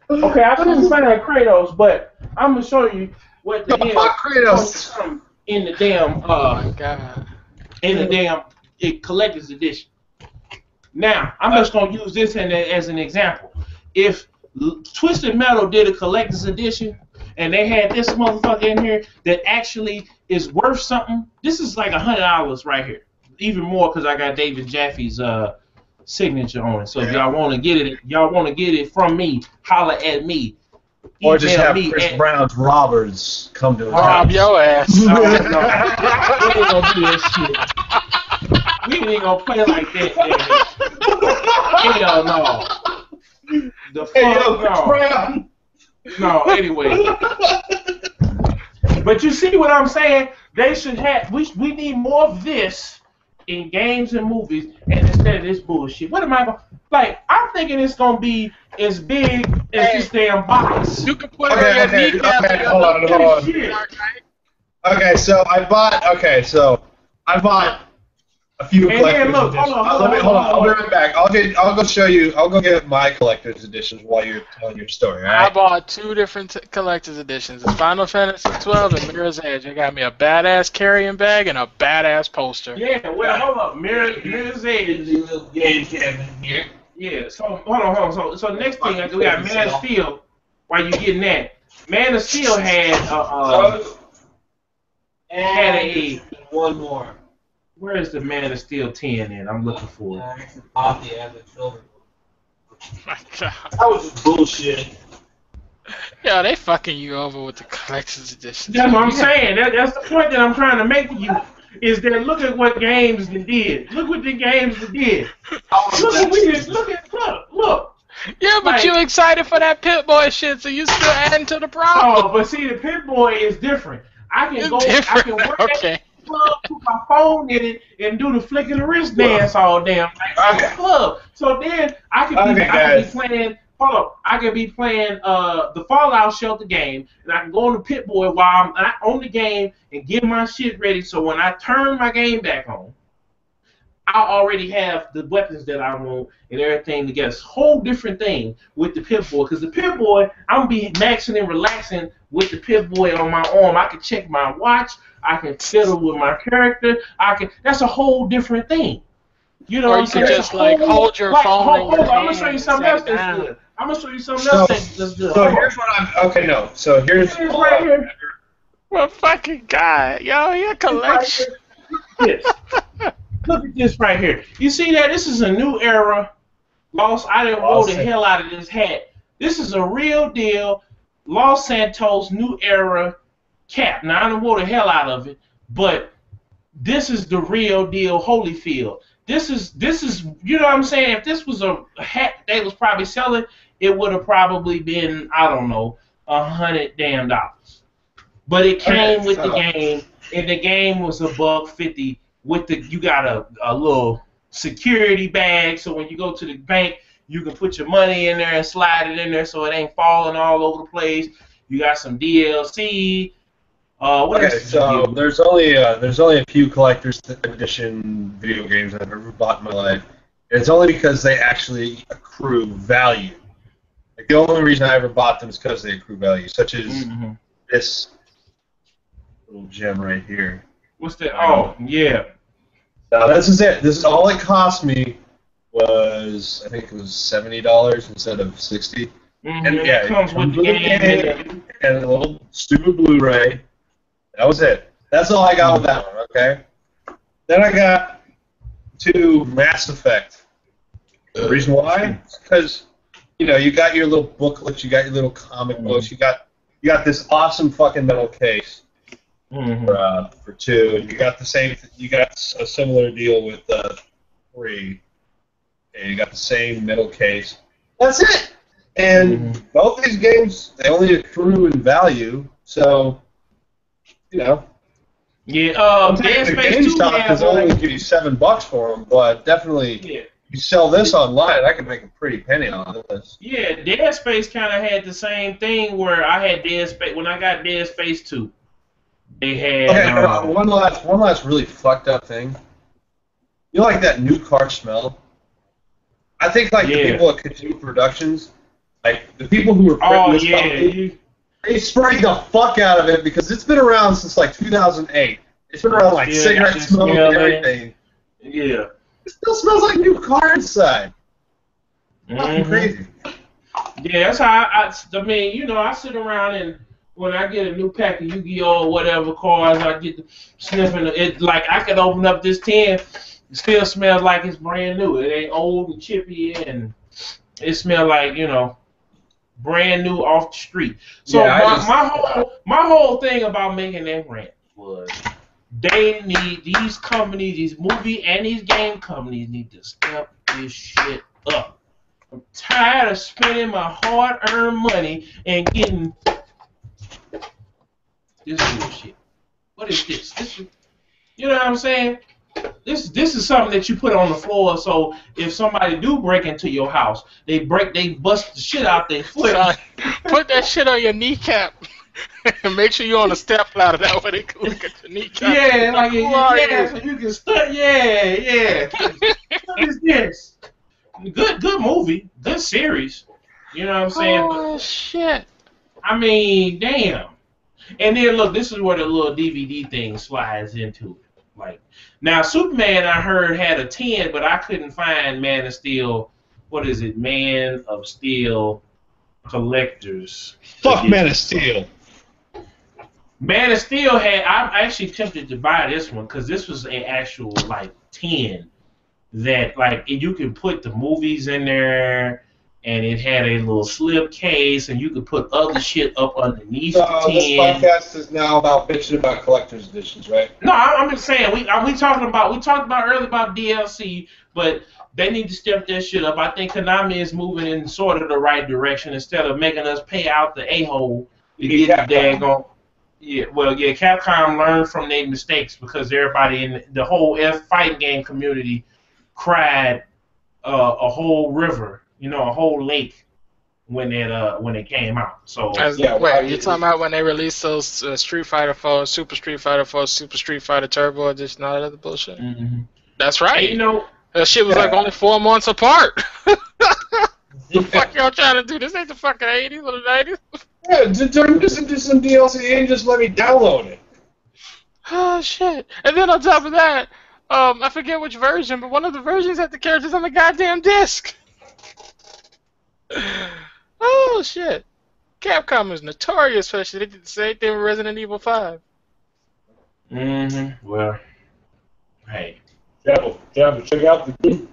Okay, I couldn't find Kratos, but I'm gonna show you what the hell fuck Kratos in the damn God. in the damn collector's edition. Now, I'm just gonna use this as an example. If Twisted Metal did a collector's edition and they had this motherfucker in here that actually is worth something, this is like $100 right here. Even more because I got David Jaffe's signature on it. So if y'all want to get it from me, holler at me. Or just have Chris Brown's robbers come to his rob your ass. No. We ain't gonna do this shit. We ain't gonna play like that, nigga. Hell no. The fuck no. No, anyway. But you see what I'm saying? They should have. We need more of this in games and movies, and instead of this bullshit. What am I going? Like, I'm thinking it's gonna be as big as this damn box. You can put it on your kneecap. Okay, hold on. Okay, so I bought a few collector's editions. Hold on. I'll be right back. I'll go show you. I'll go get my collector's editions while you're telling your story. All right? I bought 2 different collector's editions. It's Final Fantasy XII and Mirror's Edge. They got me a badass carrying bag and a badass poster. Yeah, well, hold up. Mirror's Edge. Yeah. So hold on. So next thing we got Man of Steel. While you getting that, Man of Steel had one more. Where is the Man of Steel 10 in? I'm looking for it. My God. That was just bullshit. Yeah, they fucking you over with the collector's edition. That's what I'm saying. That's the point that I'm trying to make to you. Is that look at what games they did. Look what the games they did. Look what we did. Look. Yeah, but you excited for that Pip-Boy shit, so you still adding to the problem. Oh, but see, the Pip-Boy is different. I can work. Okay. club, put my phone in it, and do the flick of the wrist dance all damn night at the club. So then I could be playing. Hold up, I could be playing the Fallout Shelter game, and I can go on the Pit Boy while I'm not on the game and get my shit ready. So when I turn my game back on, I'll already have the weapons that I want and everything together. It's a whole different thing with the Pit Boy, because the Pit Boy, I'm be maxing and relaxing with the Pit Boy on my arm. I can check my watch. I can fiddle with my character. That's a whole different thing. You know what I'm saying? Or you can just hold your phone in your hand. I'm gonna show you something else that's good. I'm gonna show you something else that's good. So here's what I'm. Okay, no. So here's right here. Well, fucking guy, yo, your collection. Yes. Look at this right here. You see that? This is a new era. I didn't roll the hell out of this hat. This is a real deal Los Santos new era cap. Now I didn't roll the hell out of it, but this is the real deal Holyfield. This is you know what I'm saying? If this was a hat they was probably selling, it would have probably been, I don't know, $100 damn. But it came with the game, and the game was $150. You got a little security bag, so when you go to the bank, you can put your money in there and slide it in there so it ain't falling all over the place. You got some DLC. So there's only a few collector's edition video games I've ever bought in my life. And it's only because they actually accrue value. Like, the only reason I ever bought them is because they accrue value, such as this little gem right here. What's that? Oh, yeah. Now this is it. This is all it cost me was, I think it was $70 instead of $60. And yeah, it comes with the game and a little stupid Blu-ray. That was it. That's all I got with that one. Okay. Then I got 2 Mass Effect. The reason why? Because you got your little booklets, you got your little comic books, you got this awesome fucking metal case. For 2, and you got a similar deal with 3, and you got the same metal case. That's it. And both these games, they only accrue in value, so Yeah, Dead Space 2 is only going to give you $7 for them, but definitely you sell this online, I can make a pretty penny on this. Yeah, Dead Space kind of had the same thing where I had Dead Space when I got Dead Space 2. They had one last really fucked up thing. You know, like that new car smell? I think the people at Kojima Productions, like the people who were printing this company, they sprayed the fuck out of it because it's been around since like 2008. It's been around like cigarette smoke and everything. Yeah. It still smells like new car inside. Fucking crazy. Yeah, that's how I mean, I sit around and when I get a new pack of Yu-Gi-Oh! Or whatever cards, I get to sniffing it. Like, I can open up this tin, it still smells like it's brand new. It ain't old and chippy, and it smells like, brand new off the street. So my whole thing about making that rant was they need, these companies, these movie and these game companies need to step this shit up. I'm tired of spending my hard-earned money and getting this bullshit. What is this? You know what I'm saying? This is something that you put on the floor, so if somebody do break into your house, they bust the shit out their foot. Put that shit on your kneecap. And make sure you're on the step ladder, that way they can look at your kneecap. So you can start. Yeah. What is this? Good movie, good series. You know what I'm saying? Oh shit! I mean, damn. And then look, this is where the little DVD thing slides into it. Like, now Superman, I heard had a 10, but I couldn't find Man of Steel. What is it? Man of Steel Collectors. Fuck Man of Steel. Man of Steel had. I'm actually tempted to buy this one because this was an actual like 10 that like you can put the movies in there. And it had a little slip case, and you could put other shit up underneath the 10. This podcast is now about bitching about collector's editions, right? No, I'm just saying we talked about earlier about DLC, but they need to step that shit up. I think Konami is moving in sort of the right direction instead of making us pay out the a-hole to get the daggone. Yeah, well, yeah, Capcom learned from their mistakes because everybody in the whole fighting game community cried a whole river, a whole lake when it came out. So wait, you talking about when they released those Street Fighter 4, Super Street Fighter 4, Super Street Fighter Turbo Edition, all that other bullshit? Mm-hmm. That's right. And, that shit was like only 4 months apart. The fuck y'all trying to do? This ain't the fucking 80s or the 90s. Yeah, turn this into some DLC and just let me download it. Oh shit! And then on top of that, I forget which version, but one of the versions had the characters on the goddamn disc. Oh shit! Capcom is notorious for that shit. They did the same thing with Resident Evil 5. Mm-hmm. Well, hey. Check out the.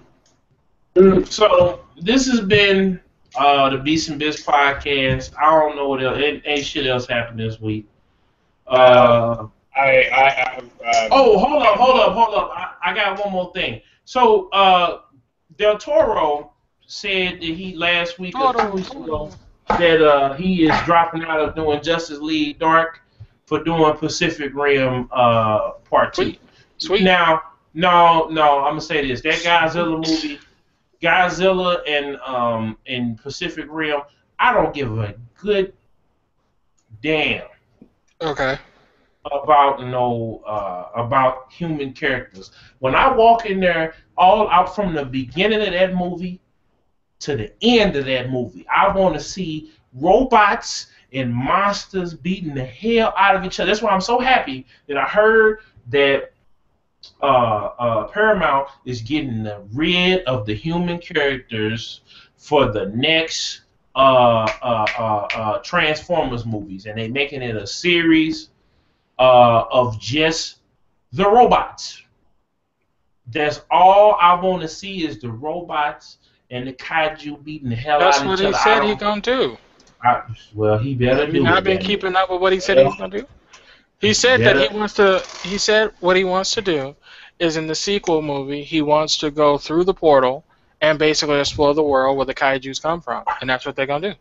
So this has been the Beatz N Bitz Podcast. I don't know what else. Ain't shit else happened this week. Oh, hold up. I got one more thing. So Del Toro said that he last week or 2 weeks ago that he is dropping out of doing Justice League Dark for doing Pacific Rim Part 2. Sweet. Now, no, I'm gonna say this. That Godzilla movie, Godzilla and Pacific Rim, I don't give a good damn. Okay. About human characters. When I walk in there, all out from the beginning of that movie to the end of that movie, I want to see robots and monsters beating the hell out of each other. That's why I'm so happy that I heard that Paramount is getting rid of the human characters for the next Transformers movies, and they're making it a series of just the robots. That's all I want to see is the robots and the kaiju beating the hell out of each other. That's what he said he's gonna do. Well, he better do it. I've been keeping up with what he said he was gonna do. He said that he wants to. He said what he wants to do is in the sequel movie he wants to go through the portal and basically explore the world where the kaiju's come from, and that's what they're gonna do.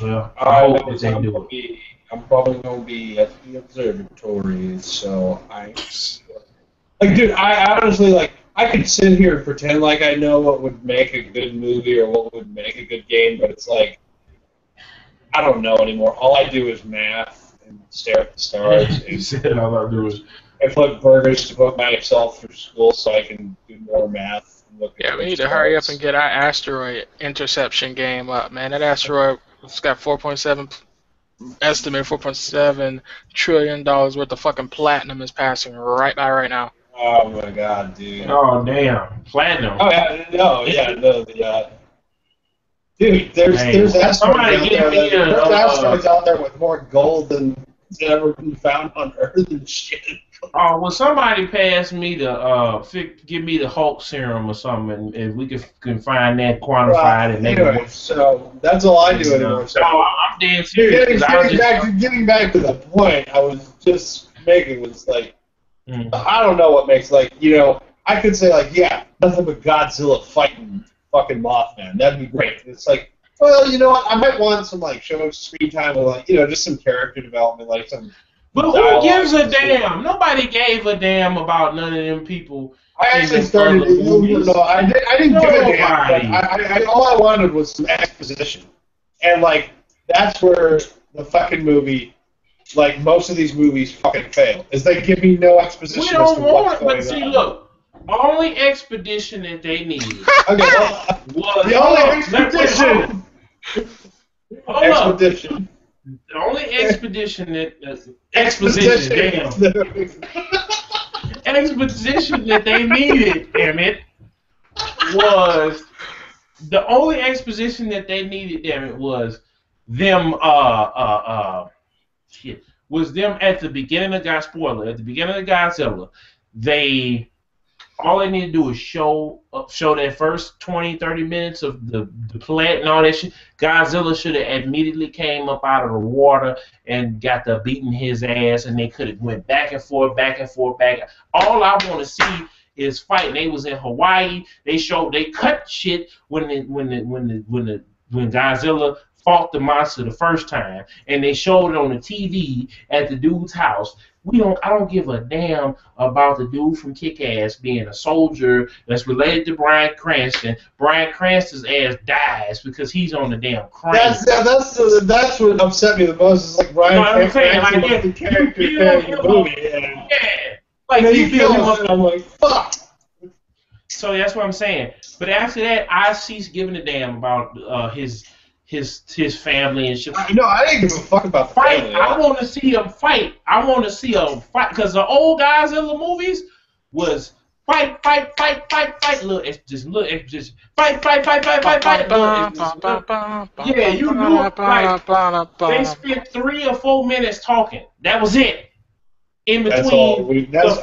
Well, I hope that they do it. I'm probably going to be at the observatory, so dude, I honestly, I could sit here and pretend like I know what would make a good movie or what would make a good game, but it's like, I don't know anymore. All I do is math and stare at the stars. You said all I do is... I flip burgers to put myself through school so I can do more math. And look at we need to hurry up and get our asteroid interception game up, man. That asteroid has got 4.7 trillion dollars worth of fucking platinum is passing right by right now. Oh my god, dude. Oh damn, platinum. Oh yeah, dude, there's asteroids out there with more gold than ever been found on Earth and shit. Oh, well, somebody pass me give me the Hulk serum or something, and we can find that quantified and make it. So that's all I do anymore. So I'm dead serious. Getting back to the point I was just making was I don't know what makes I could say nothing but Godzilla fighting fucking Mothman. That'd be great. It's well, you know what? I might want some show screen time with just some character development, some. But who gives a damn? Nobody gave a damn about none of them people. I actually started. I didn't give a damn. All I wanted was some exposition, and that's where the fucking movie, most of these movies fucking fail. Is they give me no exposition. We don't want it, but see, look, only expedition that they needed. Was the only expedition. Expedition. The only exposition that they needed, damn it, was the only exposition that they needed, damn it, was them was them at the beginning of Godzilla. All they need to do is show that first 20, 30 minutes of the plant and all that shit. Godzilla should have immediately came up out of the water and got to beating his ass, and they could have went back and forth. All I want to see is fighting. They was in Hawaii. They cut shit when Godzilla fought the monster the first time, and they showed it on the TV at the dude's house. I don't give a damn about the dude from Kick-Ass being a soldier that's related to Bryan Cranston. Bryan Cranston's ass dies because he's on the damn crane. That's what upset me the most. Is like Bryan Cranston was the character in the movie. Yeah. Like he kills him, and I'm like, fuck. So that's what I'm saying. But after that, I ceased giving a damn about his family and shit. No, I didn't give a fuck about the fight. family. I want to see him fight. I want to see him fight because the old guys in the movies was fight. Look, it's just fight. Yeah, you knew it. Like, they spent 3 or 4 minutes talking. That was it. In between. That's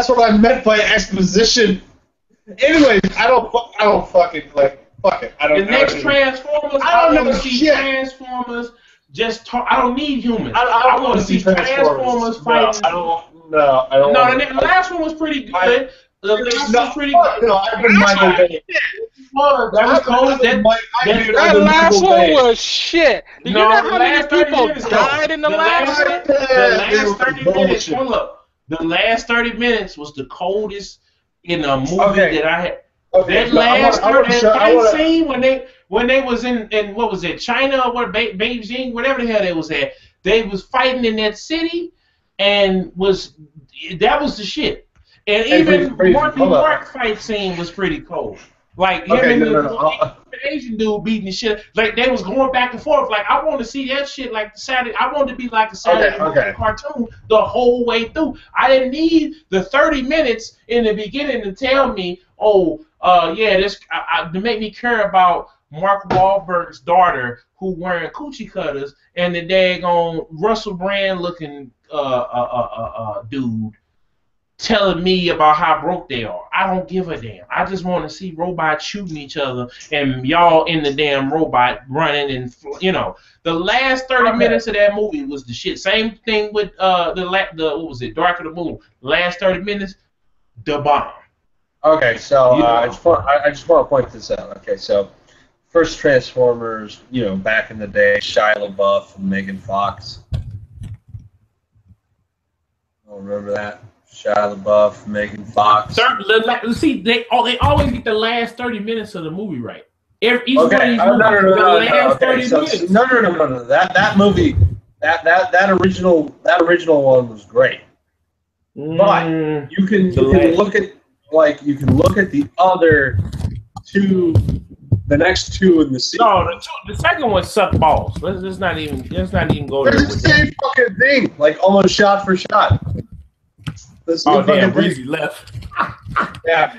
what I meant by exposition. Anyways, I don't fucking like. Fuck it. I don't the next Transformers, I don't want to see Transformers just talk. I don't need humans. I want to see Transformers fighting. No, I don't. No, the last one was pretty good. The last one was pretty good. No, I've been Michael Bay. That was cold. That last one was shit. Do you know how many people died in the last one? The last 30 minutes. Hold up. The last 30 minutes was the coldest in a movie that I had. Okay, that last that scene when they was in what was it, China or what, Beijing, whatever the hell they was at, they was fighting in that city, and that was the shit. And even Mark fight scene was pretty cold. Like him and the Asian dude beating the shit. Like they was going back and forth. Like I want to see that shit like the Saturday. I want to be like a Saturday cartoon the whole way through. I didn't need the 30 minutes in the beginning to tell me, to make me care about Mark Wahlberg's daughter who wearing coochie cutters and the daggone Russell Brand looking dude telling me about how broke they are. I don't give a damn. I just want to see robots shooting each other and y'all in the damn robot running and the last 30 minutes of that movie was the shit. Same thing with the what was it, Dark of the Moon. Last 30 minutes, the bomb. Okay, so I just want to point this out. Okay, so first Transformers, back in the day, Shia LaBeouf and Megan Fox. Oh, remember that? Shia LaBeouf, Megan Fox. See, they always get the last 30 minutes of the movie right. No. That movie, that original one was great. But you can look at the other two, the next two in the series. No, the second one sucked balls. Let's not even go there. It's the same fucking thing, like almost shot for shot. Damn, Breezy left. Yeah.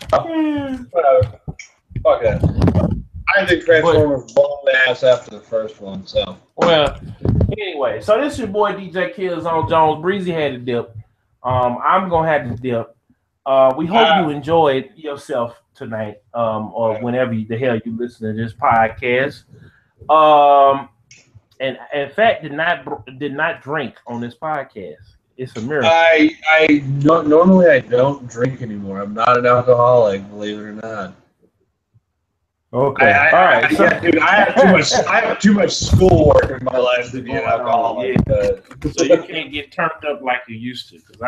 Whatever. Fuck that. I think Transformers blown the ass after the first one, so. Well, anyway, so this is your boy DJKillzownJones. Breezy had to dip. I'm gonna have to dip. We hope you enjoyed yourself tonight, or whenever the hell you listen to this podcast. And in fact, did not drink on this podcast. It's a miracle. Normally I don't drink anymore. I'm not an alcoholic, believe it or not. Okay. All right. Dude, I have too much schoolwork in my life to be an alcoholic. So you can't get turned up like you used to. Because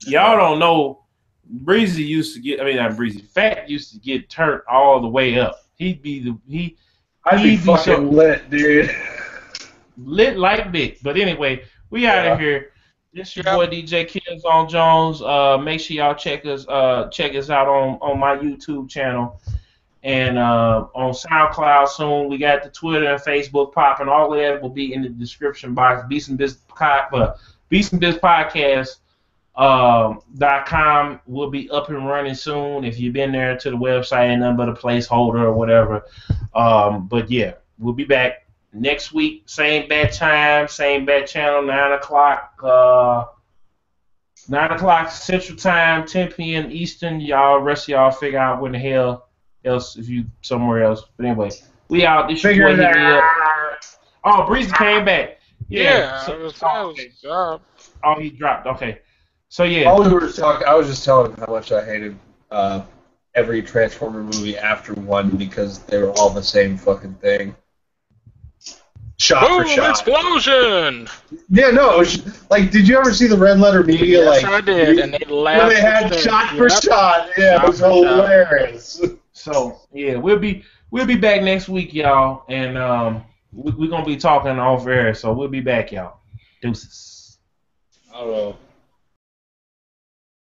y'all don't know, Breezy used to get. Not Breezy. Fat used to get turned all the way up. I'd be fucking lit, dude. Lit like Dick. But anyway, we out of here. This your boy DJKillzownJones. Make sure y'all check us out on my YouTube channel and on SoundCloud soon. We got the Twitter and Facebook popping. All of that will be in the description box. Beatz N Bitz Podcast. .com will be up and running soon. If you've been there to the website, ain't nothing but a placeholder or whatever. But yeah, we'll be back next week, same bad time, same bad channel, 9 o'clock Central Time, 10 p.m. Eastern. Rest of y'all figure out when the hell else if you somewhere else. But anyway, we out. This figure it out. Oh, Breezy came back. Yeah. He dropped. Okay. So yeah. I was just telling him how much I hated every Transformer movie after one because they were all the same fucking thing. shot Boom! for shot. Explosion! Yeah, no, it was like, did you ever see the Red Letter Media? Yes, like, I did, and they laughed. when they had shot for shot. Yeah, it was hilarious. So yeah, we'll be back next week, y'all, and we're gonna be talking off air. So we'll be back, y'all. Deuces. I don't know.